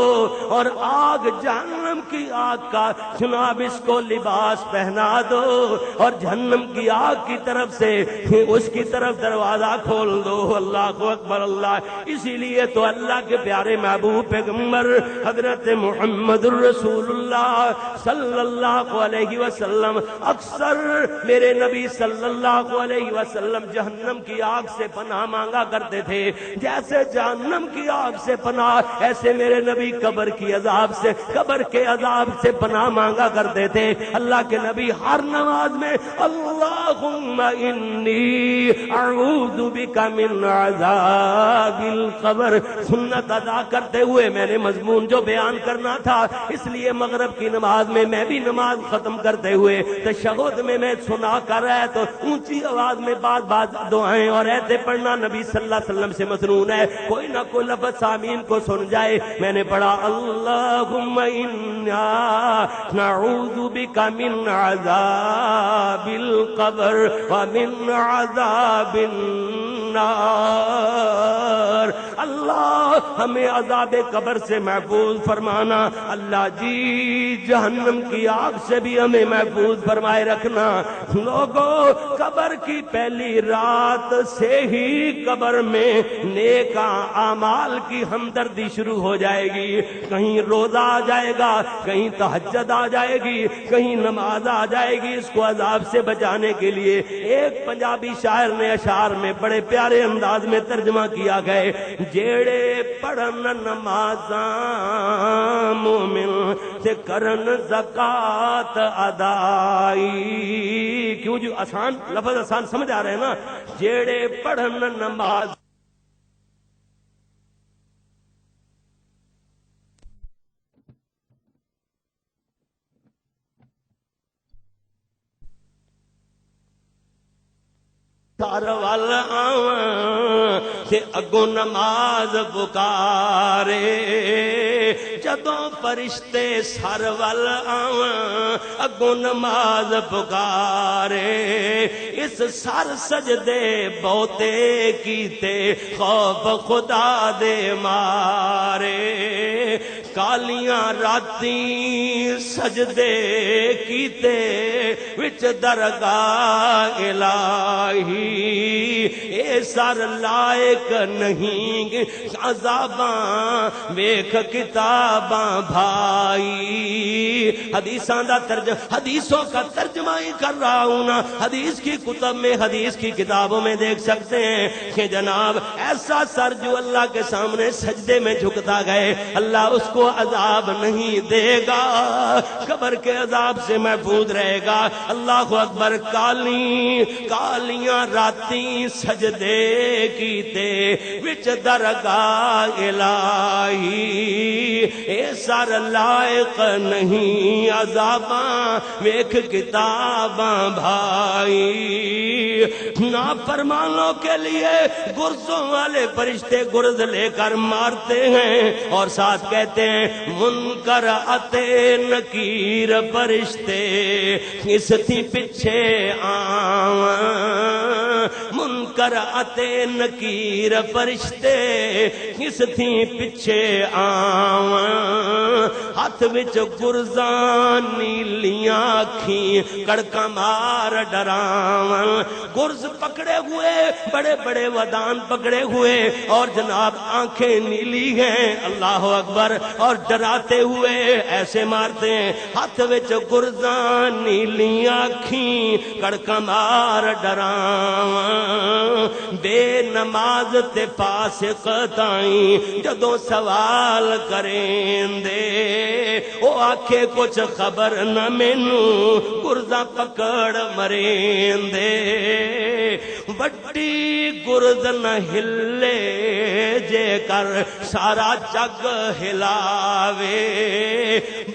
اور آگ جہنم کی آگ کا جناب اس کو لباس پہنا دو، اور جہنم کی آگ کی طرف سے اس کی طرف دروازہ کھول دو. اللہ اکبر، اللہ. اسی لیے تو اللہ کے پیارے محبوب پیغمبر حضرت محمد الرسول اللہ صلی اللہ علیہ وسلم اکثر میرے نبی صلی اللہ علیہ وسلم جہنم کی آگ سے پناہ مانگا کرتے تھے. جیسے جہنم کی آگ سے پناہ، ایسے میرے نبی قبر کی عذاب سے، قبر کے عذاب سے پناہ مانگا کرتے تھے. اللہ کے نبی ہر نماز میں اللہم انی اعوذ بک من عذاب القبر سنت ادا کرتے ہوئے میں نے مضمون جو بیان کرنا تھا، اس لیے مغرب کی نماز میں بھی نماز ختم کرتے ہوئے تشہد میں سنا کر رہا تو اونچی آواز میں بعض دعائیں اور ایتے پڑھنا نبی صلی اللہ علیہ وسلم سے مسنون ہے. کوئی نہ کوئی لفظ آمین کو سن جائے. میں نے پڑھا اللہم انا نعوذ بک من عذاب القبر ومن عذاب النار. اللہ ہمیں عذاب قبر سے محفوظ فرمانا. اللہ جی جہنم کی آگ سے بھی ہمیں محفوظ فرمائے رکھنا. لوگوں قبر کی پہلی رات سے ہی قبر میں نیک اعمال کی ہمدردی شروع ہو جائے گی. کہیں روزہ آ جائے گا، کہیں تہجد آ جائے گی، کہیں نماز آ جائے گی اس کو عذاب سے بچانے کے لیے. ایک پنجابی شاعر نے اشعار میں بڑے پیارے انداز میں ترجمہ کیا گئے، جیڑے پڑھن نمازاں مومن سے کرن زکات ادائی. کیوں جو آسان لفظ آسان سمجھ آ رہے ہیں نا. جیڑے پڑھن نماز تار وال آواں تے اگوں نماز پکارے جدوں فرشتے سر ول آواں اگوں نماز پکارے اس سر سجدے بہتے کیتے خوف خدا دے مارے کالیاں راتی سجدے کیتے وچ درگاہ الہی اے سر لائق نہیں عذاباں ویکھ کتاباں بھائی حدیثوں کا ترجمہ ہی کر رہا ہوں نا حدیث کی کتب میں حدیث کی کتابوں میں دیکھ سکتے ہیں کہ جناب ایسا سر جو اللہ کے سامنے سجدے میں جھکتا گئے اللہ اس کو عذاب نہیں دے گا قبر کے عذاب سے محفوظ رہے گا اللہ اکبر کالیاں راتی سجدے کیتے وچ درگاہ الہی اے سر لائق نہیں عذاباں ویکھ کتاباں بھائی نافرمانوں کے لیے گرزوں والے فرشتے گرز لے کر مارتے ہیں اور ساتھ کہتے ہیں منکر اتے نکیر فرشتے اس تھی پیچھے آواں منکر اتے نکیر فرشتے اس تھی پیچھے آواں ہاتھ وچ گرزاں نیلیاں اکھیں کڑکاں مار ڈراواں گرز پکڑے ہوئے بڑے بڑے ودان پکڑے ہوئے اور جناب آنکھیں نیلی ہیں اللہ اکبر اور ڈراتے ہوئے ایسے مارتے ہیں ہاتھ وچ گرزاں نیلیاں اکھیں کڑکاں مار ڈراواں بے نماز تے فاسق تائیں جدوں سوال کریں دے او آکھے کچھ خبر نہ مینوں گرزاں پکڑ مریں دے وڈی گرز نہ ہلے جے کر سارا جگ ہلاوے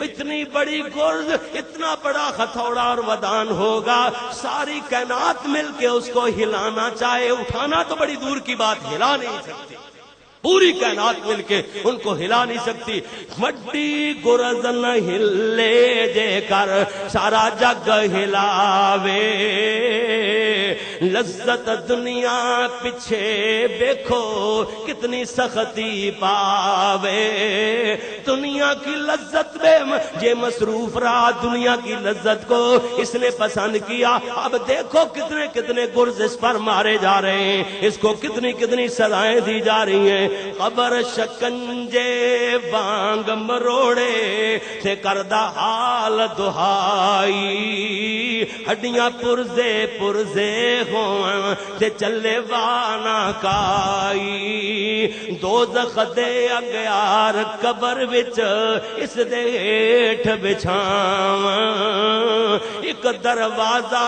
اتنی بڑی گرز اتنا بڑا ہتھوڑا اور ودان ہوگا ساری کائنات مل کے اس کو ہلانا چاہے اٹھانا تو بڑی دور کی بات ہلا نہیں سکتی پوری کائنات مل کے ان کو ہلا نہیں سکتی وڈی گرز نہ ہلے جے کر سارا جگ ہلاوے لذت دنیا پیچھے دیکھو کتنی سختی پاوے دنیا کی لذت میں یہ مصروف رہا دنیا کی لذت کو اس نے پسند کیا اب دیکھو کتنے کتنے گرز اس پر مارے جا رہے ہیں اس کو کتنی کتنی سزائیں دی جا رہی ہیں قبر شکنجے بانگ مروڑے سے کردہ حال دہائی ہڈیاں پرزے پرزے ہوں تے چلے وانا کائی دوزخ دے اگیار قبر وچ اس دے ہیٹھ بچھاواں ایک دروازہ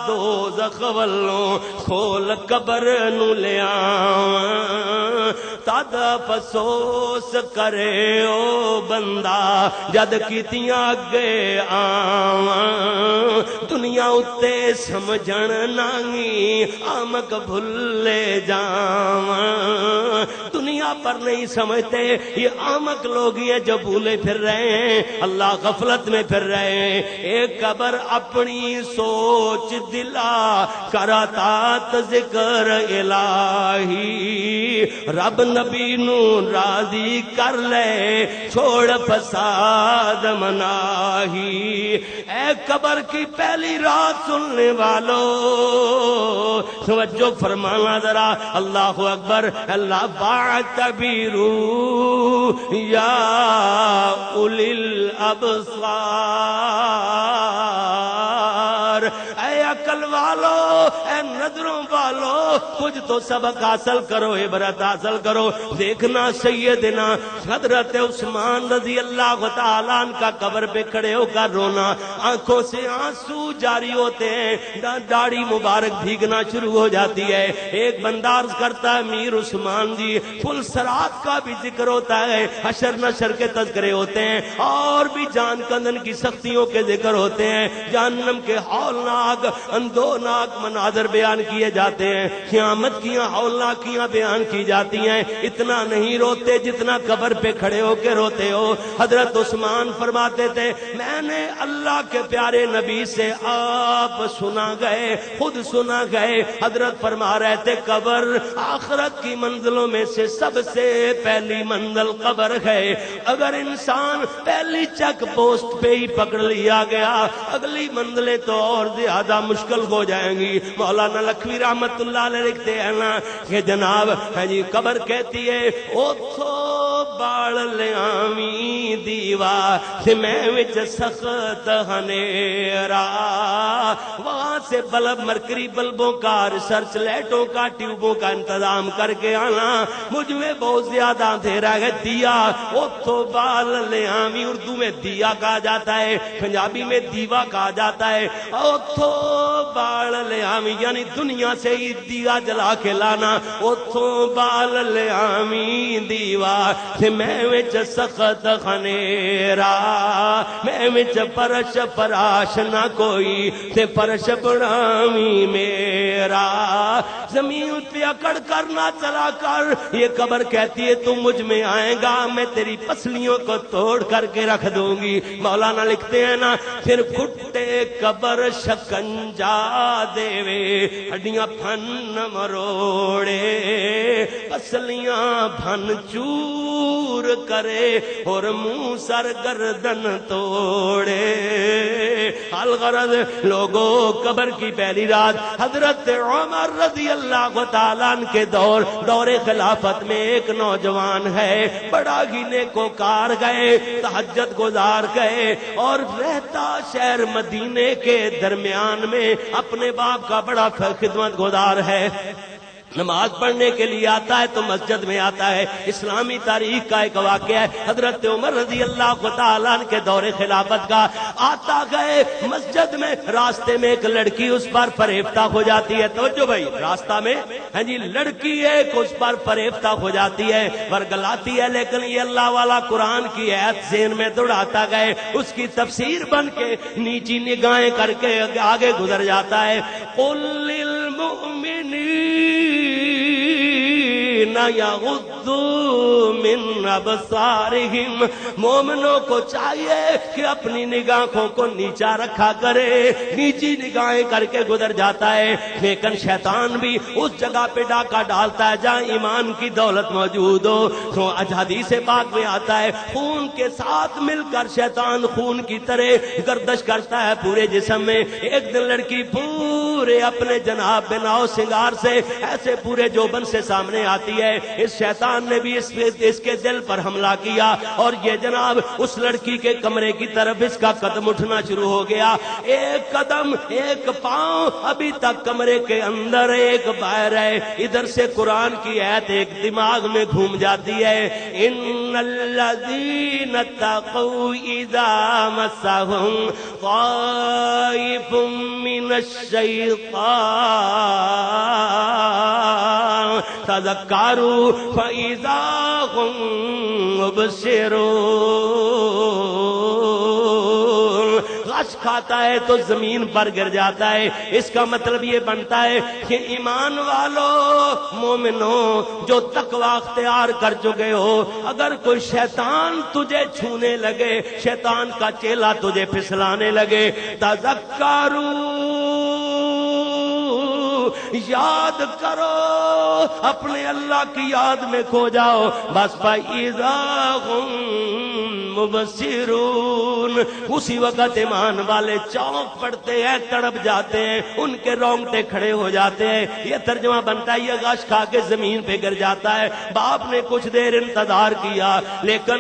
دوزخ والوں کھول قبر نو لے آواں تد افسوس کرے او بندہ جد کیتیاں اگے آواں دنیا اتے سمجھن نانگی آمک بھلے جاواں دنیا پر نہیں سمجھتے یہ آمک لوگ یہ جو بھولے پھر رہے ہیں اللہ غفلت میں پھر رہے ہیں ایک قبر اپنی سوچ دلا کراتات ذکر الہی رب نبی نو راضی کر لے چھوڑ فساد مناہی اے قبر کی پہلی رات سننے والو توجہ فرمانا ذرا اللہ اکبر اللہ فاعتبروا یا اولی الابصار اے عقل والو اے نظروں والو کچھ تو سبق حاصل کرو عبرت حاصل کرو دیکھنا سیدنا حضرت عثمان رضی اللہ تعالیٰ عنہ کا قبر پہ کھڑے ہو کر رونا آنکھوں سے آنسو جاری ہوتے ہیں داڑھی مبارک بھیگنا شروع ہو جاتی ہے ایک بندہ عرض کرتا ہے میر عثمان جی فل سرات کا بھی ذکر ہوتا ہے حشر نشر کے تذکرے ہوتے ہیں اور بھی جان کندن کی سختیوں کے ذکر ہوتے ہیں جہنم کے ہولناک خوفناک مناظر بیان کیے جاتے ہیں، قیامت کی ہولناکیاں بیان کی جاتی ہیں، اتنا نہیں روتے جتنا قبر پہ کھڑے ہو کے روتے ہو۔ حضرت عثمان فرماتے تھے میں نے اللہ کے پیارے نبی سے آپ سنا گئے، خود سنا گئے، حضرت فرما رہے تھے قبر آخرت کی منزلوں میں سے سب سے پہلی منزل قبر ہے۔ اگر انسان پہلی چیک پوسٹ پہ ہی پکڑ لیا گیا اگلی منزلیں تو اور زیادہ مشکل ہو جائیں گی۔ مولانا لکھوی رحمت اللہ علیہ لکھتے ہیں نا کہ جناب ہے جی قبر کہتی ہے اوتھو باڑ لیامی دیوا سے میں وچ سخت ہنیرا، وہاں سے بلب مرکری بلبوں کا ریسرچ لائٹوں کا ٹیوبوں کا انتظام کر کے آنا، مجھ میں بہت زیادہ اندھیرا ہے، دیا اوتھو باڑ لیامی، اردو میں دیا کہا جاتا ہے، پنجابی میں دیوا کہا جاتا ہے، اوتھو باڑ لیامی یعنی دنیا سے ہی دیا جلا کے لانا، اوتھو باڑ لیامی دیوا سے میں وچ سخت خنیرا، میں وچ فرش فراش نہ کوئی تے فرش بڑامی میرا، زمین پہ اکڑ کر نہ چلا کر، یہ قبر کہتی ہے تو مجھ میں آئے گا میں تیری پسلیوں کو توڑ کر کے رکھ دوں گی۔ مولانا لکھتے ہیں نا پھر کھٹے قبر شکنجا دے وے، ہڈیاں پھن مروڑے، پسلیاں بھن چور کرے اور منہ سر گردن توڑے۔ الغرض لوگوں قبر کی پہلی رات حضرت عمر رضی اللہ تعالیٰ عنہ کے دور خلافت میں ایک نوجوان ہے، بڑا ہی نیکوکار گئے، تہجد گزار گئے اور رہتا شہر مدینے کے درمیان میں اپنے باپ کا بڑا خدمت گزار ہے، نماز پڑھنے کے لیے آتا ہے تو مسجد میں آتا ہے۔ اسلامی تاریخ کا ایک واقعہ ہے، حضرت عمر رضی اللہ تعالیٰ عنہ کے دور خلافت کا، آتا گئے مسجد میں، راستے میں ایک لڑکی اس پر فریفتہ ہو جاتی ہے، توجہ بھائی، راستہ میں ہے جی لڑکی ایک اس پر فریفتہ ہو جاتی ہے، ورگلاتی ہے، لیکن یہ اللہ والا قرآن کی آیت ذہن میں دوڑاتا گئے، اس کی تفسیر بن کے نیچی نگاہیں کر کے آگے گزر جاتا ہے۔ قل للمؤمنین یغضوا من ابصارہم، مومنوں کو چاہیے کہ اپنی نگاہوں کو نیچا رکھا کرے، نیچی نگاہیں کر کے گزر جاتا ہے، لیکن شیطان بھی اس جگہ پہ ڈاکہ ڈالتا ہے جہاں ایمان کی دولت موجود ہو۔ تو حدیث پاک میں آتا ہے خون کے ساتھ مل کر شیطان خون کی طرح گردش کرتا ہے پورے جسم میں۔ ایک دن لڑکی پورے اپنے جناب بناؤ سنگار سے ایسے پورے جوبن سے سامنے آتی ہے، اس شیطان نے بھی اس کے دل پر حملہ کیا اور یہ جناب اس لڑکی کے کمرے کی طرف اس کا قدم اٹھنا شروع ہو گیا، ایک قدم ایک پاؤں ابھی تک کمرے کے اندر ایک باہر ہے، ادھر سے قرآن کی آیت ایک دماغ میں گھوم جاتی ہے، ان الذین اتقوا اذا مسهم طائف من الشیطان تذکروا فاذا هم مبصرون۔ غش کھاتا ہے تو زمین پر گر جاتا ہے، اس کا مطلب یہ بنتا ہے کہ ایمان والو مومنوں جو تقوی اختیار کر چکے ہو، اگر کوئی شیطان تجھے چھونے لگے، شیطان کا چیلا تجھے پھسلانے لگے، تذکروا، یاد کرو، اپنے اللہ کی یاد میں کھو جاؤ، بس فَإِذَا هُم مُبْصِرُونَ، اسی وقت ایمان والے چونک پڑتے ہیں، تڑپ جاتے ہیں، ان کے رونگٹے کھڑے ہو جاتے ہیں۔ یہ ترجمہ بنتا ہے یہ غش کھا کے زمین پہ گر جاتا ہے، باپ نے کچھ دیر انتظار کیا لیکن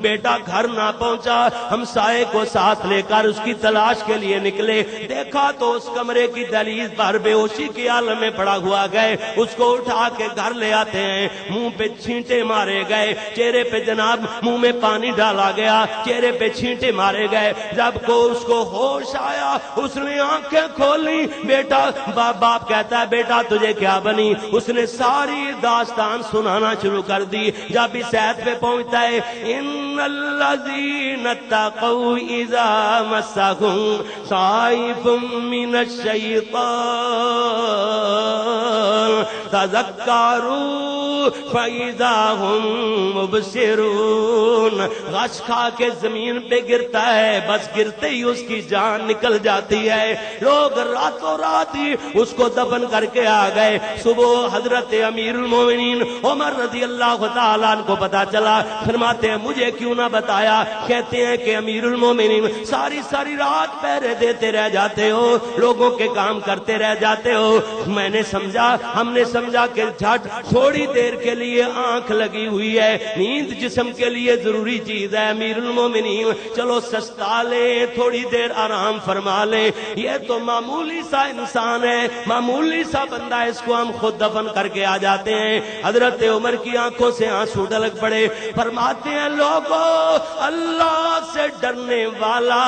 بیٹا گھر نہ پہنچا، ہمسائے کو ساتھ لے کر اس کی تلاش کے لیے نکلے، دیکھا تو اس کمرے کی دہلیز پر بے ہوشی کے عالم میں پڑا ہوا گئے، اس کو اٹھا کے گھر لے آتے ہیں، منہ پہ چھینٹے مارے گئے، چہرے پہ جناب منہ میں پانی ڈالا آ گیا، چہرے پہ چھینٹے مارے گئے۔ جب کو اس کو ہوش آیا اس نے آنکھیں کھولی، بیٹا باپ کہتا ہے بیٹا تجھے کیا بنی؟ اس نے ساری داستان سنانا شروع کر دی۔ جب اس آیت پہ پہنچتا ہے ان الذین اتقوا اذا مسهم طائف من الشیطان تذکروا فاذا هم مبصرون۔ غش کھا کے زمین پہ گرتا ہے، بس گرتے ہی اس کی جان نکل جاتی ہے۔ لوگ راتوں رات ہی اس کو دفن کر کے آ گئے۔ صبح حضرت امیر المومنین عمر رضی اللہ تعالیٰ عنہ کو پتا چلا، فرماتے ہیں مجھے کیوں نہ بتایا؟ کہتے ہیں کہ امیر المومنین ساری ساری رات پہرے دیتے رہ جاتے ہو، لوگوں کے کام کرتے رہ جاتے ہو۔ میں نے سمجھا، ہم نے سمجھا کہ جھٹ تھوڑی دیر کے لیے آنکھ لگی ہوئی ہے، نیند جسم کے لیے ضروری چیز ہے۔ امیر المومنین چلو سستا لیں، تھوڑی دیر آرام فرما لیں، یہ تو معمولی سا انسان ہے، معمولی سا بندہ ہے، اس کو ہم خود دفن کر کے آ جاتے ہیں۔ حضرت عمر کی آنکھوں سے آنسو ڈلک پڑے، فرماتے ہیں لوگو اللہ سے ڈرنے والا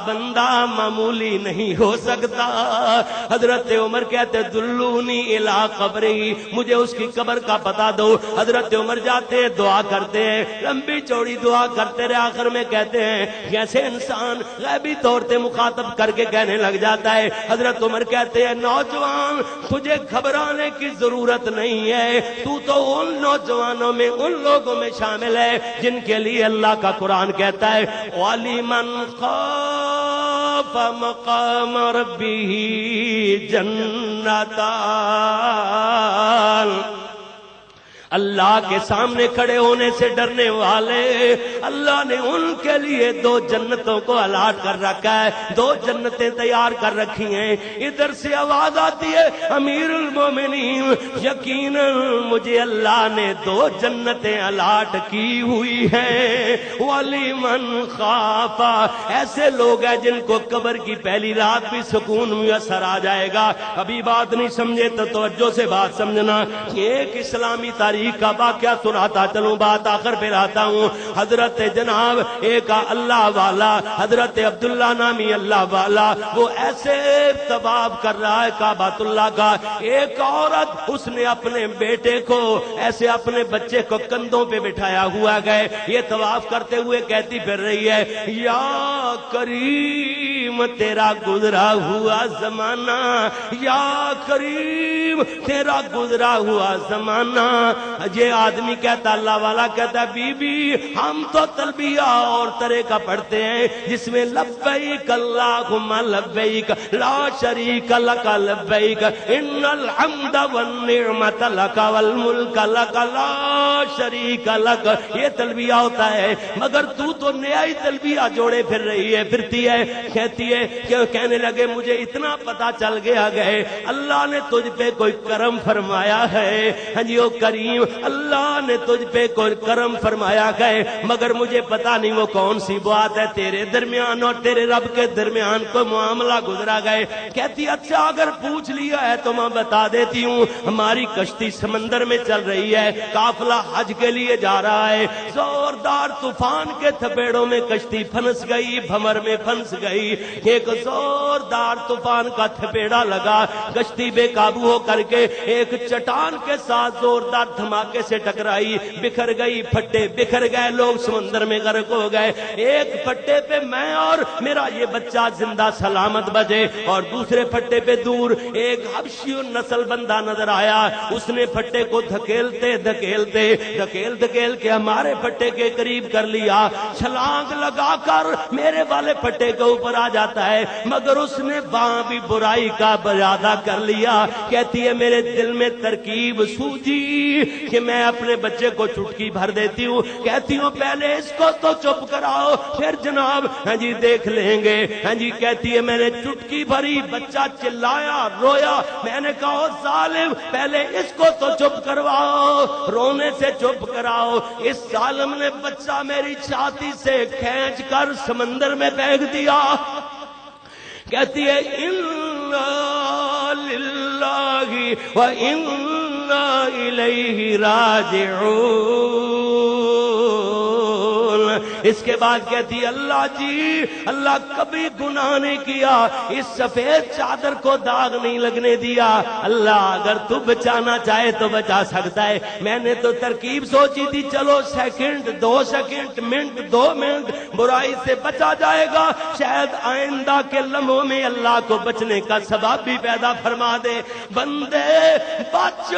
بندہ معمولی نہیں ہو سکتا۔ حضرت عمر کہتے دلونی الی قبری، مجھے اس کی قبر کا پتہ دو۔ حضرت عمر جاتے ہیں، دعا کرتے ہیں، لمبی چوڑی دعا کرتے رہے، آخر میں کہتے ہیں جیسے انسان غیبی طور سے مخاطب کر کے کہنے لگ جاتا ہے۔ حضرت عمر کہتے ہیں نوجوان تجھے گھبرانے کی ضرورت نہیں ہے، تو ان نوجوانوں میں، ان لوگوں میں شامل ہے جن کے لیے اللہ کا قرآن کہتا ہے وَلِمَنْ خَافَ مَقَامَ رَبِّهِ جَنَّتَانِ۔ اللہ کے سامنے کھڑے ہونے سے ڈرنے والے، اللہ نے ان کے لیے دو جنتوں کو الاٹ کر رکھا ہے، دو جنتیں تیار کر رکھی ہیں۔ ادھر سے آواز آتی ہے امیر المومنین یقیناً مجھے اللہ نے دو جنتیں الاٹ کی ہوئی ہیں۔ وَلِمَنْ خَافَ، ایسے لوگ ہیں جن کو قبر کی پہلی رات بھی سکون میسر آ جائے گا۔ ابھی بات نہیں سمجھے تو توجہ سے بات سمجھنا۔ ایک اسلامی تاریخ کا واقعہ سناتا چلوں، بات آخر پہ لاتا ہوں۔ حضرت جناب ایک اللہ والا، حضرت عبداللہ نامی اللہ والا، وہ ایسے طواف کر رہا ہے کعبۃ اللہ کا، ایک عورت اس نے اپنے بیٹے کو ایسے اپنے بچے کو کندھوں پہ بٹھایا ہوا گئے، یہ طواف کرتے ہوئے کہتی پھر رہی ہے یا کریم تیرا گزرا ہوا زمانہ، یا کریم تیرا گزرا ہوا زمانہ۔ یہ آدمی کہتا، اللہ والا کہتا بی بی ہم تو تلبیہ اور طرح کا پڑھتے ہیں جس میں لبیک اللہم لبیک لا شریک لک لبیک ان الحمد والنعمت لک والملک لک لا شریک لک، یہ تلبیہ ہوتا ہے۔ مگر تو نیا ہی تلبیہ جوڑے پھر رہی ہے، پھرتی ہے، کہتی ہے کہ کہنے لگے مجھے اتنا پتا چل گیا گئے اللہ نے تجھ پہ کوئی کرم فرمایا ہے، ہاں جی وہ کریم اللہ نے تجھ پہ کوئی کرم فرمایا گئے، مگر مجھے پتا نہیں وہ کون سی بات ہے، تیرے درمیان اور تیرے رب کے درمیان کوئی معاملہ گزرا گئے۔ کہتی اچھا اگر پوچھ لیا ہے تو میں بتا دیتی ہوں، ہماری کشتی سمندر میں چل رہی ہے، قافلہ حج کے لیے جا رہا ہے، زوردار طوفان کے تھپیڑوں میں کشتی پھنس گئی، بھمر میں پھنس گئی، ایک زوردار طوفان کا تھپیڑا لگا، کشتی بے قابو ہو کر کے ایک چٹان کے ساتھ زوردار دھماکے سے ٹکرائی، بکھر گئی، پھٹے بکھر گئے، لوگ سمندر میں غرق ہو گئے۔ ایک پھٹے پہ میں اور میرا یہ بچہ زندہ سلامت بچے، اور دوسرے پھٹے پہ دور ایک حبشی نسل بندہ نظر آیا، اس نے پھٹے کو دھکیلتے دھکیلتے دھکیل دھکیل کے ہمارے پھٹے کے قریب کر لیا، چھلانگ لگا کر میرے والے پھٹے کے اوپر آ جاتا ہے، مگر اس نے وہاں بھی برائی کا برادہ کر لیا۔ کہتی ہے میرے دل میں ترکیب سوجی کہ میں اپنے بچے کو چٹکی بھر دیتی ہوں، کہتی ہوں پہلے اس کو تو چپ کراؤ پھر جناب ہاں جی دیکھ لیں گے، ہاں جی کہتی ہے میں نے چٹکی بھری، بچہ چلایا رویا، میں نے کہا ظالم پہلے اس کو تو چپ کرواؤ، رونے سے چپ کراؤ۔ اس ظالم نے بچہ میری چھاتی سے کھینچ کر سمندر میں پھینک دیا۔ کہتی ہے انا للہ و انا الیہ راجعون، اس کے بعد کہتی اللہ جی اللہ کبھی گناہ نہیں کیا، اس سفید چادر کو داغ نہیں لگنے دیا، اللہ اگر تو بچانا چاہے تو بچا سکتا ہے۔ میں نے تو ترکیب سوچی تھی چلو سیکنڈ 2 سیکنڈ منٹ 2 منٹ برائی سے بچا جائے گا، شاید آئندہ کے لمحوں میں اللہ کو بچنے کا سبب بھی پیدا فرما دے۔ بندے بچ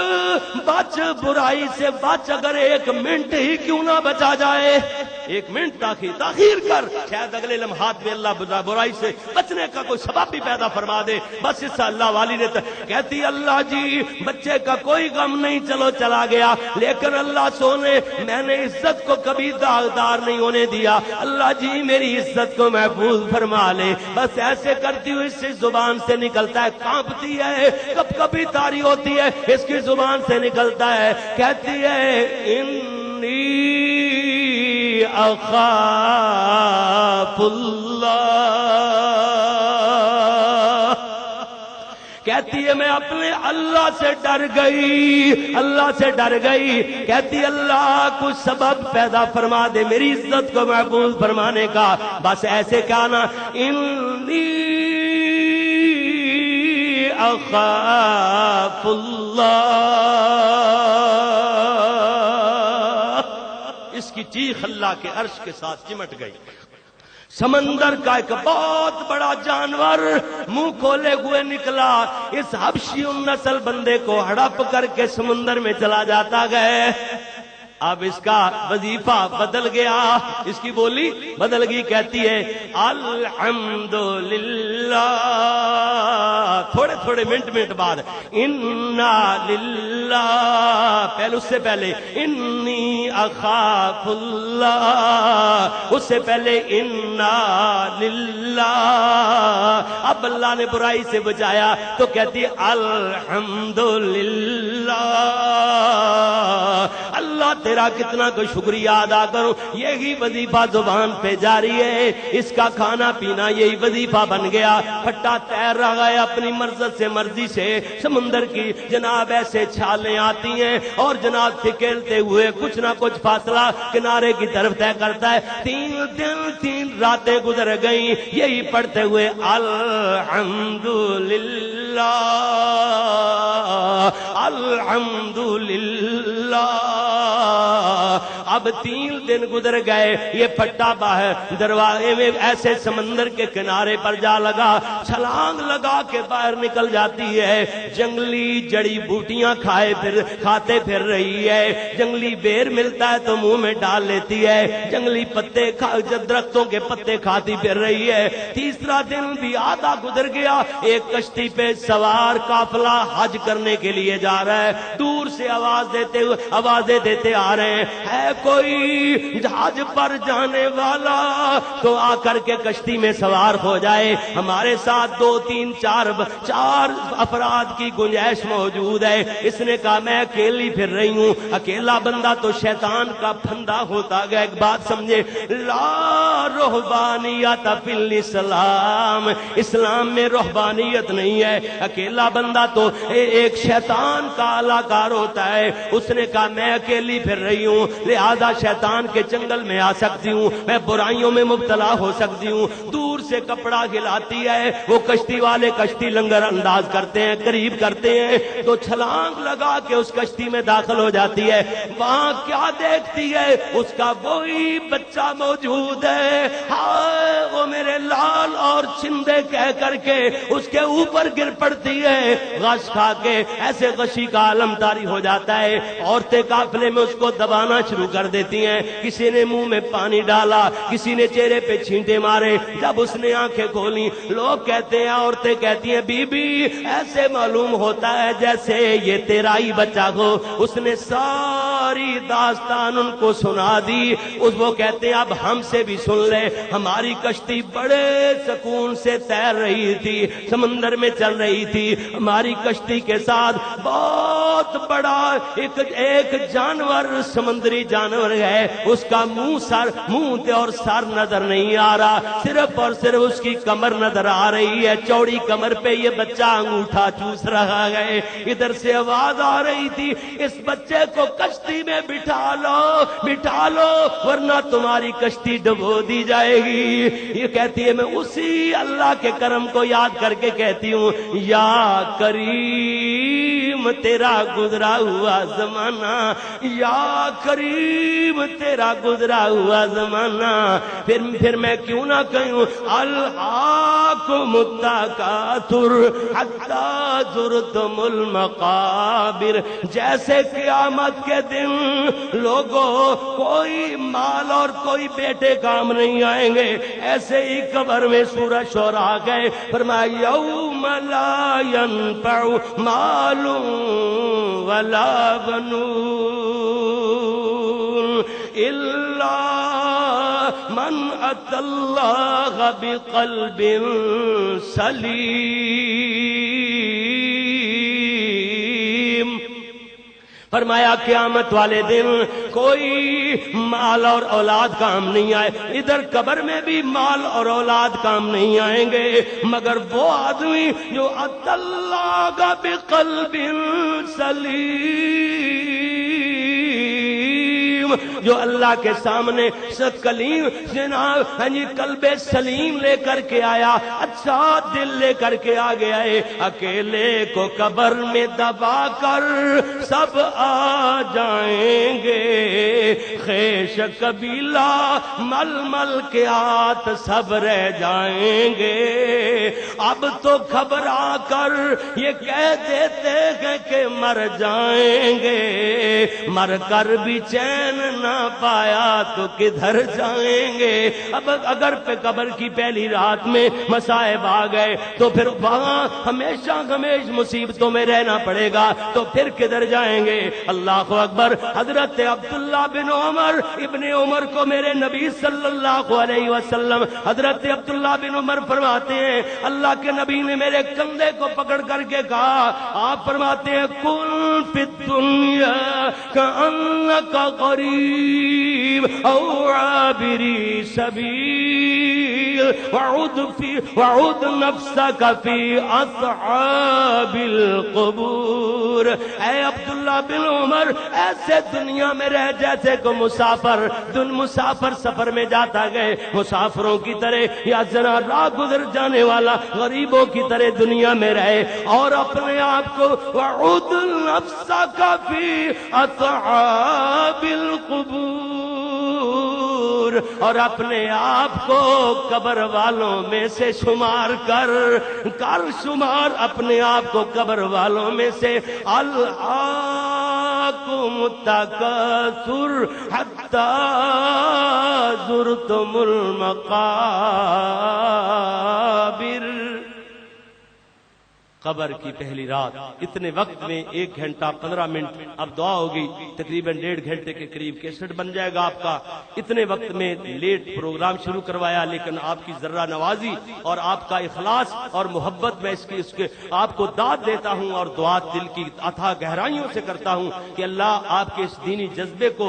بچ برائی سے بچ، اگر 1 منٹ ہی کیوں نہ بچا جائے، 1 منٹ تاخیر کر، شاید اگلے لمحات میں اللہ برائی سے بچنے کا کوئی سبب بھی پیدا فرما دے۔ بس اس اللہ والی نے کہتی اللہ جی بچے کا کوئی غم نہیں، چلو چلا گیا، لیکن اللہ سونے میں نے عزت کو کبھی داغدار نہیں ہونے دیا، اللہ جی میری عزت کو محفوظ فرما لے۔ بس ایسے کرتی ہوئی اس سے زبان سے نکلتا ہے، کانپتی ہے، کب کبھی تاری ہوتی ہے، اس کی زبان سے نکلتا ہے، کہتی ہے انی اخاف اللہ، کہتی ہے میں اپنے اللہ سے ڈر گئی، اللہ سے ڈر گئی، کہتی اللہ کچھ سبب پیدا فرما دے میری عزت کو محفوظ فرمانے کا۔ بس ایسے کہنا انی اخاف اللہ، اس کی چیخ اللہ کے عرش کے ساتھ چمٹ گئی۔ سمندر کا ایک بہت بڑا جانور منہ کھولے ہوئے نکلا، اس حبشی النسل بندے کو ہڑپ کر کے سمندر میں چلا جاتا گئے۔ اب اس کا وظیفہ بدل گیا، اس کی بولی بدل گئی، کہتی ہے الحمدللہ، تھوڑے تھوڑے منٹ بعد انا للہ، پہلے اس سے پہلے انی اخاف اللہ، اس سے پہلے انا للہ، اب اللہ نے برائی سے بچایا تو کہتی الحمدللہ، اللہ تیرا کتنا کو شکریہ ادا کروں، یہی وظیفہ زبان پہ جاری ہے، اس کا کھانا پینا یہی وظیفہ بن گیا۔ پھٹا تیر رہا ہے اپنی مرضی سے، سمندر کی جناب ایسے چھالیں آتی ہیں اور جناب پھکیلتے ہوئے کچھ نہ کچھ فاصلہ کنارے کی طرف طے کرتا ہے۔ 3 دن 3 راتیں گزر گئیں یہی پڑھتے ہوئے الحمدللہ الحمدللہ۔ اب 3 دن گزر گئے، یہ پھٹا باہر دروازے میں ایسے سمندر کے کنارے پر جا لگا، چھلانگ لگا کے باہر نکل جاتی ہے، جنگلی جڑی بوٹیاں کھاتے پھر رہی ہے، جنگلی بیر ملتا ہے تو منہ میں ڈال لیتی ہے، جنگلی پتے درختوں کے پتے کھاتی پھر رہی ہے۔ 3 دن بھی آدھا گزر گیا، ایک کشتی پہ سوار قافلہ حج کرنے کے لیے جا رہا ہے، دور سے آوازیں دیتے آ رہے ہیں، ہے کوئی حج پر جانے والا تو آ کر کے کشتی میں سوار ہو جائے، ہمارے ساتھ 2 3 4 افراد کی گنجائش موجود ہے۔ اس نے کہا میں اکیلی پھر رہی ہوں، اکیلا بندہ تو شیطان کا پھندا ہوتا گیا۔ ایک بات سمجھے، لا رہبانیت فی الاسلام، اسلام میں رہبانیت نہیں ہے، اکیلا بندہ تو ایک شیطان کا علاقار ہوتا ہے۔ اس نے کہا میں اکیلی پھر رہی ہوں، لہذا شیطان کے چنگل میں آ سکتی ہوں، میں برائیوں میں مبتلا ہو سکتی ہوں۔ دور سے کپڑا ہلاتی ہے، وہ کشتی والے کشتی لنگر انداز کرتے ہیں، قریب کرتے ہیں تو چھلانگ لگا کے اس کشتی میں داخل ہو جاتی ہے۔ وہاں کیا دیکھتی ہے، اس کا وہی بچہ موجود ہے، ہائے وہ میرے لال اور چندے کہہ کر کے اس کے اوپر گر پڑتی ہے، غش کھا کے ایسے غشی کا عالم طاری ہو جاتا ہے۔ عورتیں قافلے میں اس کو دبانا شروع کر دیتی ہیں، کسی نے منہ میں پانی ڈالا، کسی نے چہرے پہ چھینٹے مارے۔ جب اس نے آنکھیں کھولی، لوگ کہتے ہیں، عورتیں کہتی ہیں بی بی ایسے معلوم ہوتا ہے جیسے یہ تیرا ہی بچہ ہو۔ اس نے ساری داستان ان کو سنا دی، وہ کہتے ہیں اب ہم سے بھی سن لے، ہماری کشتی بڑے سکون سے تیر رہی تھی، سمندر میں چل رہی تھی، ہماری کشتی کے ساتھ بہت بڑا ایک جانور، سمندری جانور جانور ہے، اس کا منہ اور سر نظر نہیں آ رہا، صرف اور صرف اس کی کمر نظر آ رہی ہے، چوڑی کمر پہ یہ بچہ انگوٹھا چوس رہا ہے۔ ادھر سے آواز آ رہی تھی اس بچے کو کشتی میں بٹھا لو ورنہ تمہاری کشتی ڈبو دی جائے گی۔ یہ کہتی ہے میں اسی اللہ کے کرم کو یاد کر کے کہتی ہوں یا کریم تیرا گزرا ہوا زمانہ، یا کریم تیرا گزرا ہوا زمانہ۔ پھر میں کیوں نہ کہوں الہاکم التکاثر حتی زرتم المقابر، جیسے قیامت کے دن لوگوں کوئی مال اور کوئی بیٹے کام نہیں آئیں گے، ایسے ہی قبر میں سورہ شعراء گئے، فرمایا یوم لا ينفع مال ولا بنون الا من اتى الله بقلب سلیم۔ فرمایا قیامت والے دن کوئی مال اور اولاد کام نہیں آئے، ادھر قبر میں بھی مال اور اولاد کام نہیں آئیں گے، مگر وہ آدمی جو اتى الله بقلب سلیم، جو اللہ کے سامنے کلیم جناب قلب سلیم لے کر کے آیا، اچھا دل لے کر کے آ گیا ہے، اکیلے کو قبر میں دبا کر سب آ جائیں گے، خیش قبیلہ مل مل کے آت سب رہ جائیں گے۔ اب تو گھبرا کر یہ کہہ دیتے ہیں کہ مر جائیں گے، مر کر بھی چین نہ پایا تو کدھر جائیں گے۔ اب اگر پہ قبر کی پہلی رات میں مصائب آ گئے تو پھر وہاں ہمیشہ مصیبتوں میں رہنا پڑے گا، تو پھر کدھر جائیں گے؟ اللہ اکبر۔ حضرت عبداللہ بن عمر ابن عمر کو میرے نبی صلی اللہ علیہ وسلم حضرت عبداللہ بن عمر فرماتے ہیں اللہ کے نبی نے میرے کندھے کو پکڑ کر کے کہا، آپ فرماتے ہیں کن فی الدنیا کأنک غریب او عابری سبیل وعد نفسک فی اصحاب القبور۔ اے عبداللہ بن عمر ایسے دنیا میں رہ جیسے کو مسافر سفر میں جاتا گئے، مسافروں کی طرح یا ذرا راہ گزر جانے والا غریبوں کی طرح دنیا میں رہے، اور اپنے آپ کو وعد نفسک فی اصحاب القبور، اور اپنے آپ کو قبر والوں میں سے شمار کر شمار اپنے آپ کو قبر والوں میں سے۔ الہاکم التکاثر حتی زرتم المقابر۔ قبر کی پہلی رات اتنے وقت میں 1 گھنٹہ 15 منٹ، اب دعا ہوگی تقریباً 1.5 گھنٹے کے قریب کیسٹ بن جائے گا آپ کا۔ اتنے وقت میں لیٹ پروگرام شروع کروایا، لیکن آپ کی ذرہ نوازی اور آپ کا اخلاص اور محبت میں اس کے آپ کو داد دیتا ہوں، اور دعا دل کی اتھا گہرائیوں سے کرتا ہوں کہ اللہ آپ کے اس دینی جذبے کو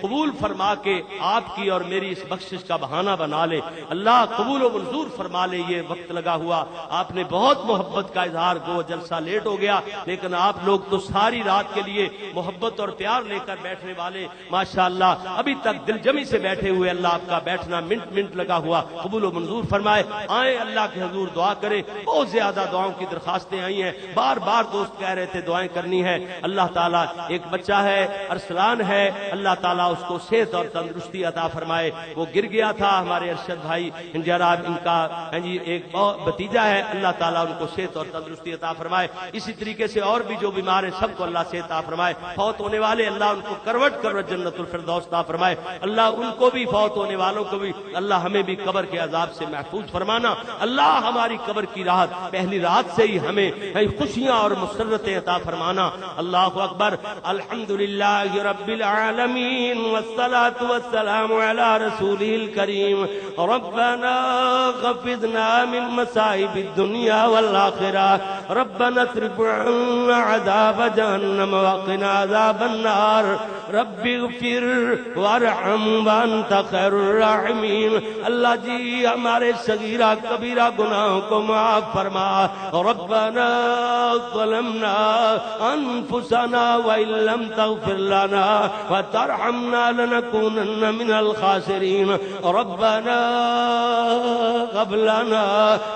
قبول فرما کے آپ کی اور میری اس بخشش کا بہانہ بنا لے، اللہ قبول و منظور فرما لے۔ یہ وقت لگا ہوا آپ نے بہت محبت کا وہ جلسہ لیٹ ہو گیا، لیکن آپ لوگ تو ساری رات کے لیے محبت اور پیار لے کر بیٹھنے والے ماشاءاللہ ابھی تک دل جمی سے بیٹھے ہوئے، اللہ آپ کا بیٹھنا منٹ لگا ہوا قبول و منظور فرمائے۔ آئیں اللہ کے حضور دعا کریں، بہت زیادہ دعاؤں کی درخواستیں آئی ہیں، بار بار دوست کہہ رہے تھے دعائیں کرنی ہے۔ اللہ تعالیٰ ایک بچہ ہے ارسلان ہے، اللہ تعالیٰ اس کو صحت اور تندرستی عطا فرمائے۔ وہ گر گیا تھا ہمارے ارشد بھائی جناب، ان کا ایک بھتیجا ہے، اللہ تعالیٰ ان کو صحت اور تندرستی عطا فرمائے۔ اسی طریقے سے اور بھی جو بیمار ہیں سب کو اللہ صحت عطا فرمائے۔ فوت ہونے والے اللہ ان کو کروٹ جنت الفردوس عطا فرمائے۔ اللہ ان کو بھی، فوت ہونے والوں کو بھی، اللہ ہمیں بھی قبر کے عذاب سے محفوظ فرمانا۔ اللہ ہماری قبر کی راحت پہلی رات سے ہی ہمیں خوشیاں اور مسرتیں عطا فرمانا۔ اللہ اکبر۔ الحمدللہ رب العالمین والصلاة والسلام علی رسولہ الکریم۔ ربنا غفرنا من مصائب الدنیا والآخرہ، ربنا اصرف عنا عذاب جہنم وقنا عذاب النار، رب اغفر وارحم وانت خیر الراحمین۔ اللہ جی ہمارے صغیرہ کبیرہ گناہوں کو معاف فرما۔ ربنا ظلمنا انفسنا وان لم تغفر لنا وترحمنا لنكونن من الخاسرین۔ ربنا هب لنا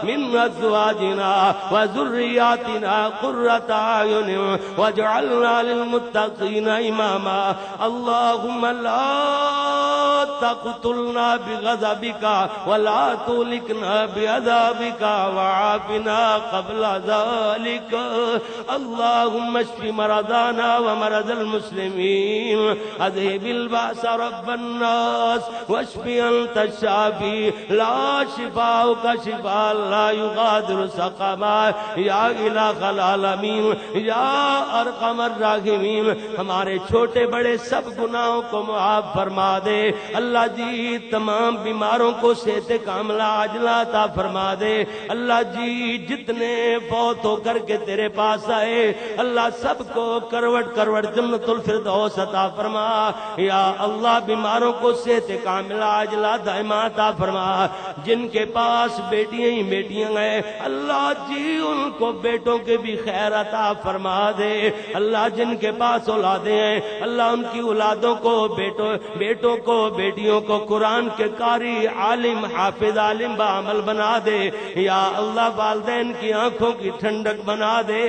من ازواجنا وذرياتنا قرة اعين واجعلنا للمتقين اماما۔ اللهم لا تقتلنا بغضبك ولا تهلكنا بعذابك وعافنا قبل ذلك۔ اللهم اشف مرضانا ومرض المسلمين، اذهب البأس رب الناس واشف انت الشافي لا شفاءك شفاء لا يغادر سقما۔ یا الہ العالمین یا ارحم الراحمین، ہمارے چھوٹے بڑے سب گناہوں کو معاف فرما دے۔ اللہ جی تمام بیماروں کو صحت کاملہ عاجلہ عطا فرما دے۔ اللہ جی جتنے فوت ہو کر کے تیرے پاس آئے اللہ سب کو کروٹ کروٹ جنت الفردوس عطا فرما۔ یا اللہ بیماروں کو صحت کاملہ عاجلہ دائمہ عطا فرما۔ جن کے پاس بیٹیاں ہی بیٹیاں ہیں اللہ جی ان کو بیٹوں کے بھی خیر عطا فرما دے۔ اللہ جن کے پاس اولادیں ہیں اللہ ان کی اولادوں کو بیٹوں کو بیٹیوں کو قرآن کے قاری عالم حافظ عالم بعمل بنا دے۔ یا اللہ والدین کی آنکھوں کی ٹھنڈک بنا دے۔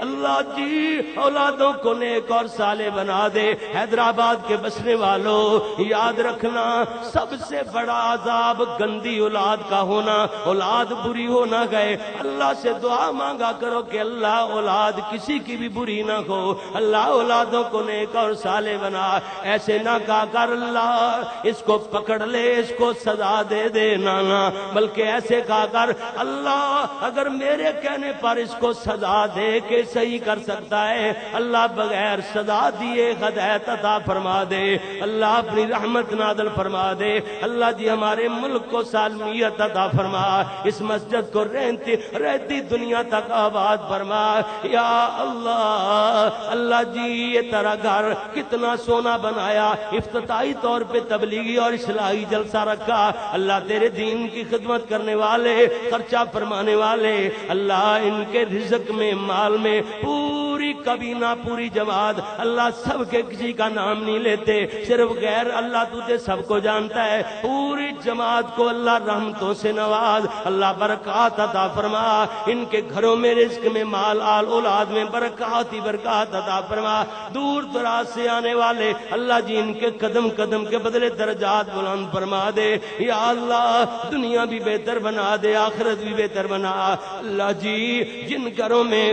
اللہ جی اولادوں کو نیک اور صالح بنا دے۔ حیدرآباد کے بسنے والوں یاد رکھنا سب سے بڑا عذاب گندی اولاد کا ہونا، اولاد بری ہو نہ گئے۔ اللہ سے دعا مانگا کرو کہ اللہ اولاد کسی کی بھی بری نہ ہو، اللہ اولادوں کو نیک اور صالح بنا۔ ایسے نہ کہا کر اللہ اس کو پکڑ لے اس کو سزا دے دے، نانا بلکہ ایسے کہا کر اللہ اگر میرے کہنے پر اس کو سزا دے کے صحیح کر سکتا ہے اللہ بغیر سزا دیے ہدایت عطا فرما دے۔ اللہ اپنی رحمت نازل فرما دے۔ اللہ جی ہمارے ملک کو سالمیت عطا فرما، اس مسجد کو رہتی دنیا تک آباد فرما۔ یا اللہ اللہ جی یہ تیرا گھر کتنا سونا بنایا، افتتاحی طور پہ تبلیغی اور اصلاحی جلسہ رکھا۔ اللہ تیرے دین کی خدمت کرنے والے خرچہ فرمانے والے اللہ ان کے رزق میں مال میں پوری کبینہ پوری جماعت اللہ سب کے کسی کا نام نہیں لیتے، صرف غیر اللہ تجھے سب کو جانتا ہے۔ پوری جماعت کو اللہ رحمتوں سے نواز، اللہ برکات عطا فرما۔ ان کے گھروں میں رزق میں مال آل اولاد میں برکات ہی برکات عطا فرما۔ دور دراز سے آنے والے اللہ جی ان کے قدم قدم کے بدلے درجات بلند فرما دے۔ یا اللہ دنیا بھی بہتر بنا دے آخرت بھی بہتر بنا۔ اللہ جی جن گھروں میں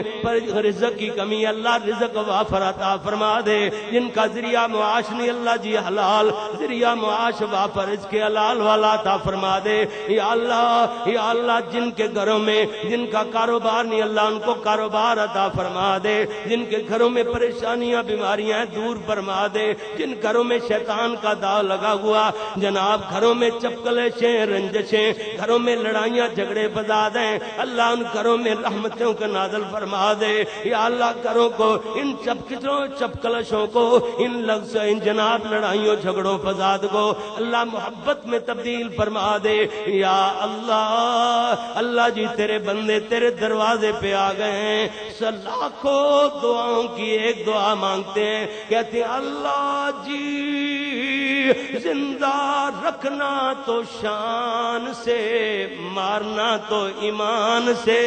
رزق کی کمی اللہ رزق وافر عطا فرما دے، جن کا ذریعہ معاش نہیں اللہ جی حلال ذریعہ معاش وافر رزق حلال والا عطا فرما دے۔ یا اللہ جن کے گھروں میں جن کا کاروبار نہیں اللہ ان کو کاروبار عطا فرما دے، جن کے گھروں میں پریشانیاں بیماریاں دور فرما دے، جن گھروں میں شیطان کا داؤ لگا ہوا جناب گھروں میں چپکلشیں رنجشیں گھروں میں لڑائیاں جھگڑے فساد ہیں اللہ ان گھروں میں رحمتوں کا نازل فرما دے۔ یا اللہ گھروں کو ان چپکلشوں کو ان لفظ ان جناب لڑائیوں جھگڑوں فساد کو اللہ محبت میں تبدیل فرما دے۔ یا اللہ جی تیرے بندے تیرے دروازے پہ آ گئے ہیں، لاکھوں دعاؤں کی ایک دعا مانگتے ہیں، کہتے ہیں اللہ جی زندہ رکھنا تو شان سے مارنا تو ایمان سے۔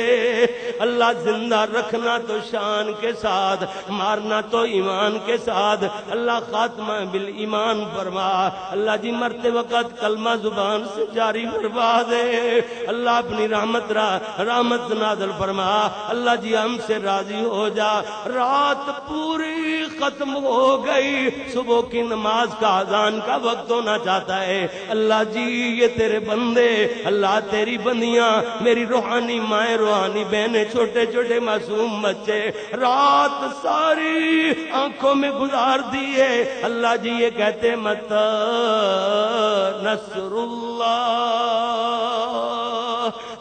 اللہ زندہ رکھنا تو شان کے ساتھ مارنا تو ایمان کے ساتھ، اللہ خاتمہ بالایمان فرما۔ اللہ جی مرتے وقت کلمہ زبان سے جاری فرما دے، اللہ اپنی رحمت نازل فرما۔ اللہ جی ہم سے راضی ہو جا، رات پوری ختم ہو گئی، صبح کی نماز کا اذان کا وقت ہونا چاہتا ہے۔ اللہ جی یہ تیرے بندے اللہ تیری بندیاں میری روحانی مائیں روحانی بہنیں چھوٹے چھوٹے معصوم بچے رات ساری آنکھوں میں گزار دیے، اللہ جی یہ کہتے مت نصر اللہ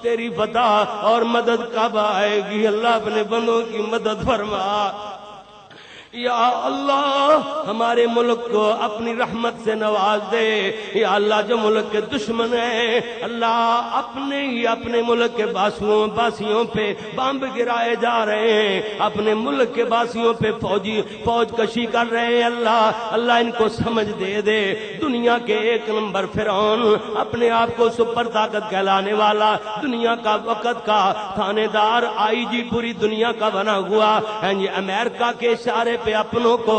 تیری فتح اور مدد کب آئے گی، اللہ اپنے بندوں کی مدد فرما۔ یا اللہ ہمارے ملک کو اپنی رحمت سے نواز دے. یا اللہ جو ملک کے دشمن ہیں اللہ اپنے ملک کے باسیوں پہ بمب گرائے جا رہے ہیں, اپنے ملک کے باسیوں پہ فوج کشی کر رہے ہیں. اللہ ان کو سمجھ دے دے. دنیا کے ایک نمبر فرعون, اپنے آپ کو سپر طاقت کہلانے والا, دنیا کا وقت کا تھانے دار, IG پوری دنیا کا بنا ہوا ہے. امریکہ کے اشارے پہ اپنوں کو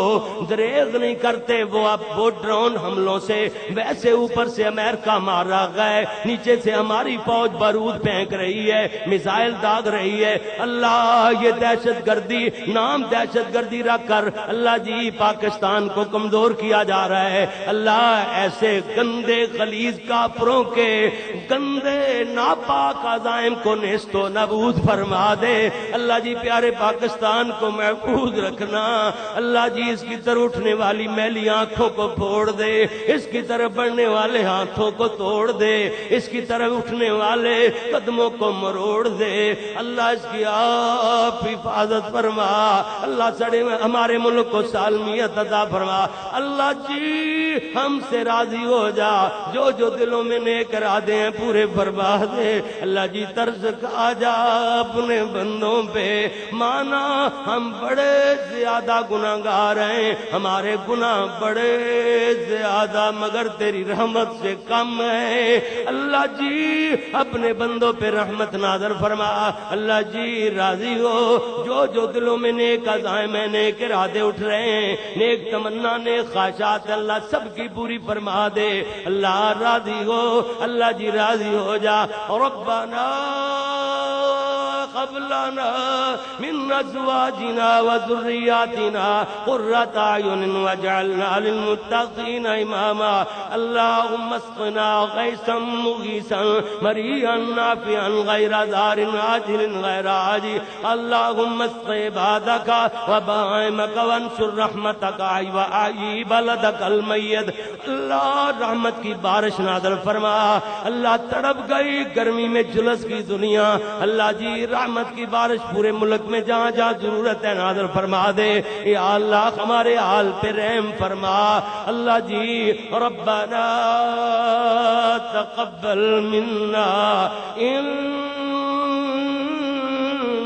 دریغ نہیں کرتے. وہ ڈرون حملوں سے ویسے اوپر سے امریکہ مارا گئے, نیچے سے ہماری فوج بارود پھینک رہی ہے, میزائل داغ رہی ہے. اللہ یہ دہشت گردی نام دہشت گردی رکھ کر اللہ جی پاکستان کو کمزور کیا جا رہا ہے. اللہ ایسے گندے غلیظ کافروں کے گندے ناپاک عزائم کو نیست و نابود فرما دے. اللہ جی پیارے پاکستان کو محفوظ رکھنا. اللہ جی اس کی طرف اٹھنے والی میلی آنکھوں کو پھوڑ دے, اس کی طرف بڑھنے والے ہاتھوں کو توڑ دے, اس کی طرف اٹھنے والے قدموں کو مروڑ دے. اللہ اس کی آپ حفاظت فرما. اللہ سڑے ہمارے ملک کو سالمیت عطا فرما. اللہ جی ہم سے راضی ہو جا, جو دلوں میں نیک ارادے ہیں پورے فرما دے. اللہ جی طرز کھا جا اپنے بندوں پہ. مانا ہم بڑے زیادہ گناہگار ہیں, ہمارے گناہ بڑے زیادہ مگر تیری رحمت سے کم ہے. اللہ جی اپنے بندوں پہ رحمت نازل فرما. اللہ جی راضی ہو, جو دلوں میں نیک عزائم ہیں, نیک ارادے اٹھ رہے ہیں, نیک تمنا, نیک خواہشات, اللہ سب کی پوری فرما دے. اللہ راضی ہو, اللہ جی راضی ہو جا. ربنا هب لنا من ازواجنا وذرياتنا قرة اعين واجعلنا للمتقين اماما. اللهم اسقنا غيثا مغيثا مريئا نافعا غير ضار عاجل غير عاجل. اللهم اسق عبادك وبهائمك وانشر رحمتك واحيي بلدك الميت. اللہ رحمت کی بارش نازل فرما. اللہ تڑپ گئی گرمی میں جلس کی دنیا, اللہ جی رحمت کی بارش پورے ملک میں جہاں جہاں ضرورت ہے نازل فرما دے. یا اللہ ہمارے حال پہ رحم فرما. اللہ جی ربنا تقبل منا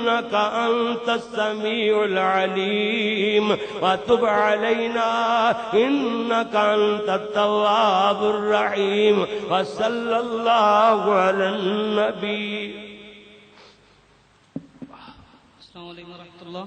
انك انت السميع العليم وتب علينا انك انت التواب الرحيم. وصلى الله على النبي. السلام علیکم ورحمۃ اللہ.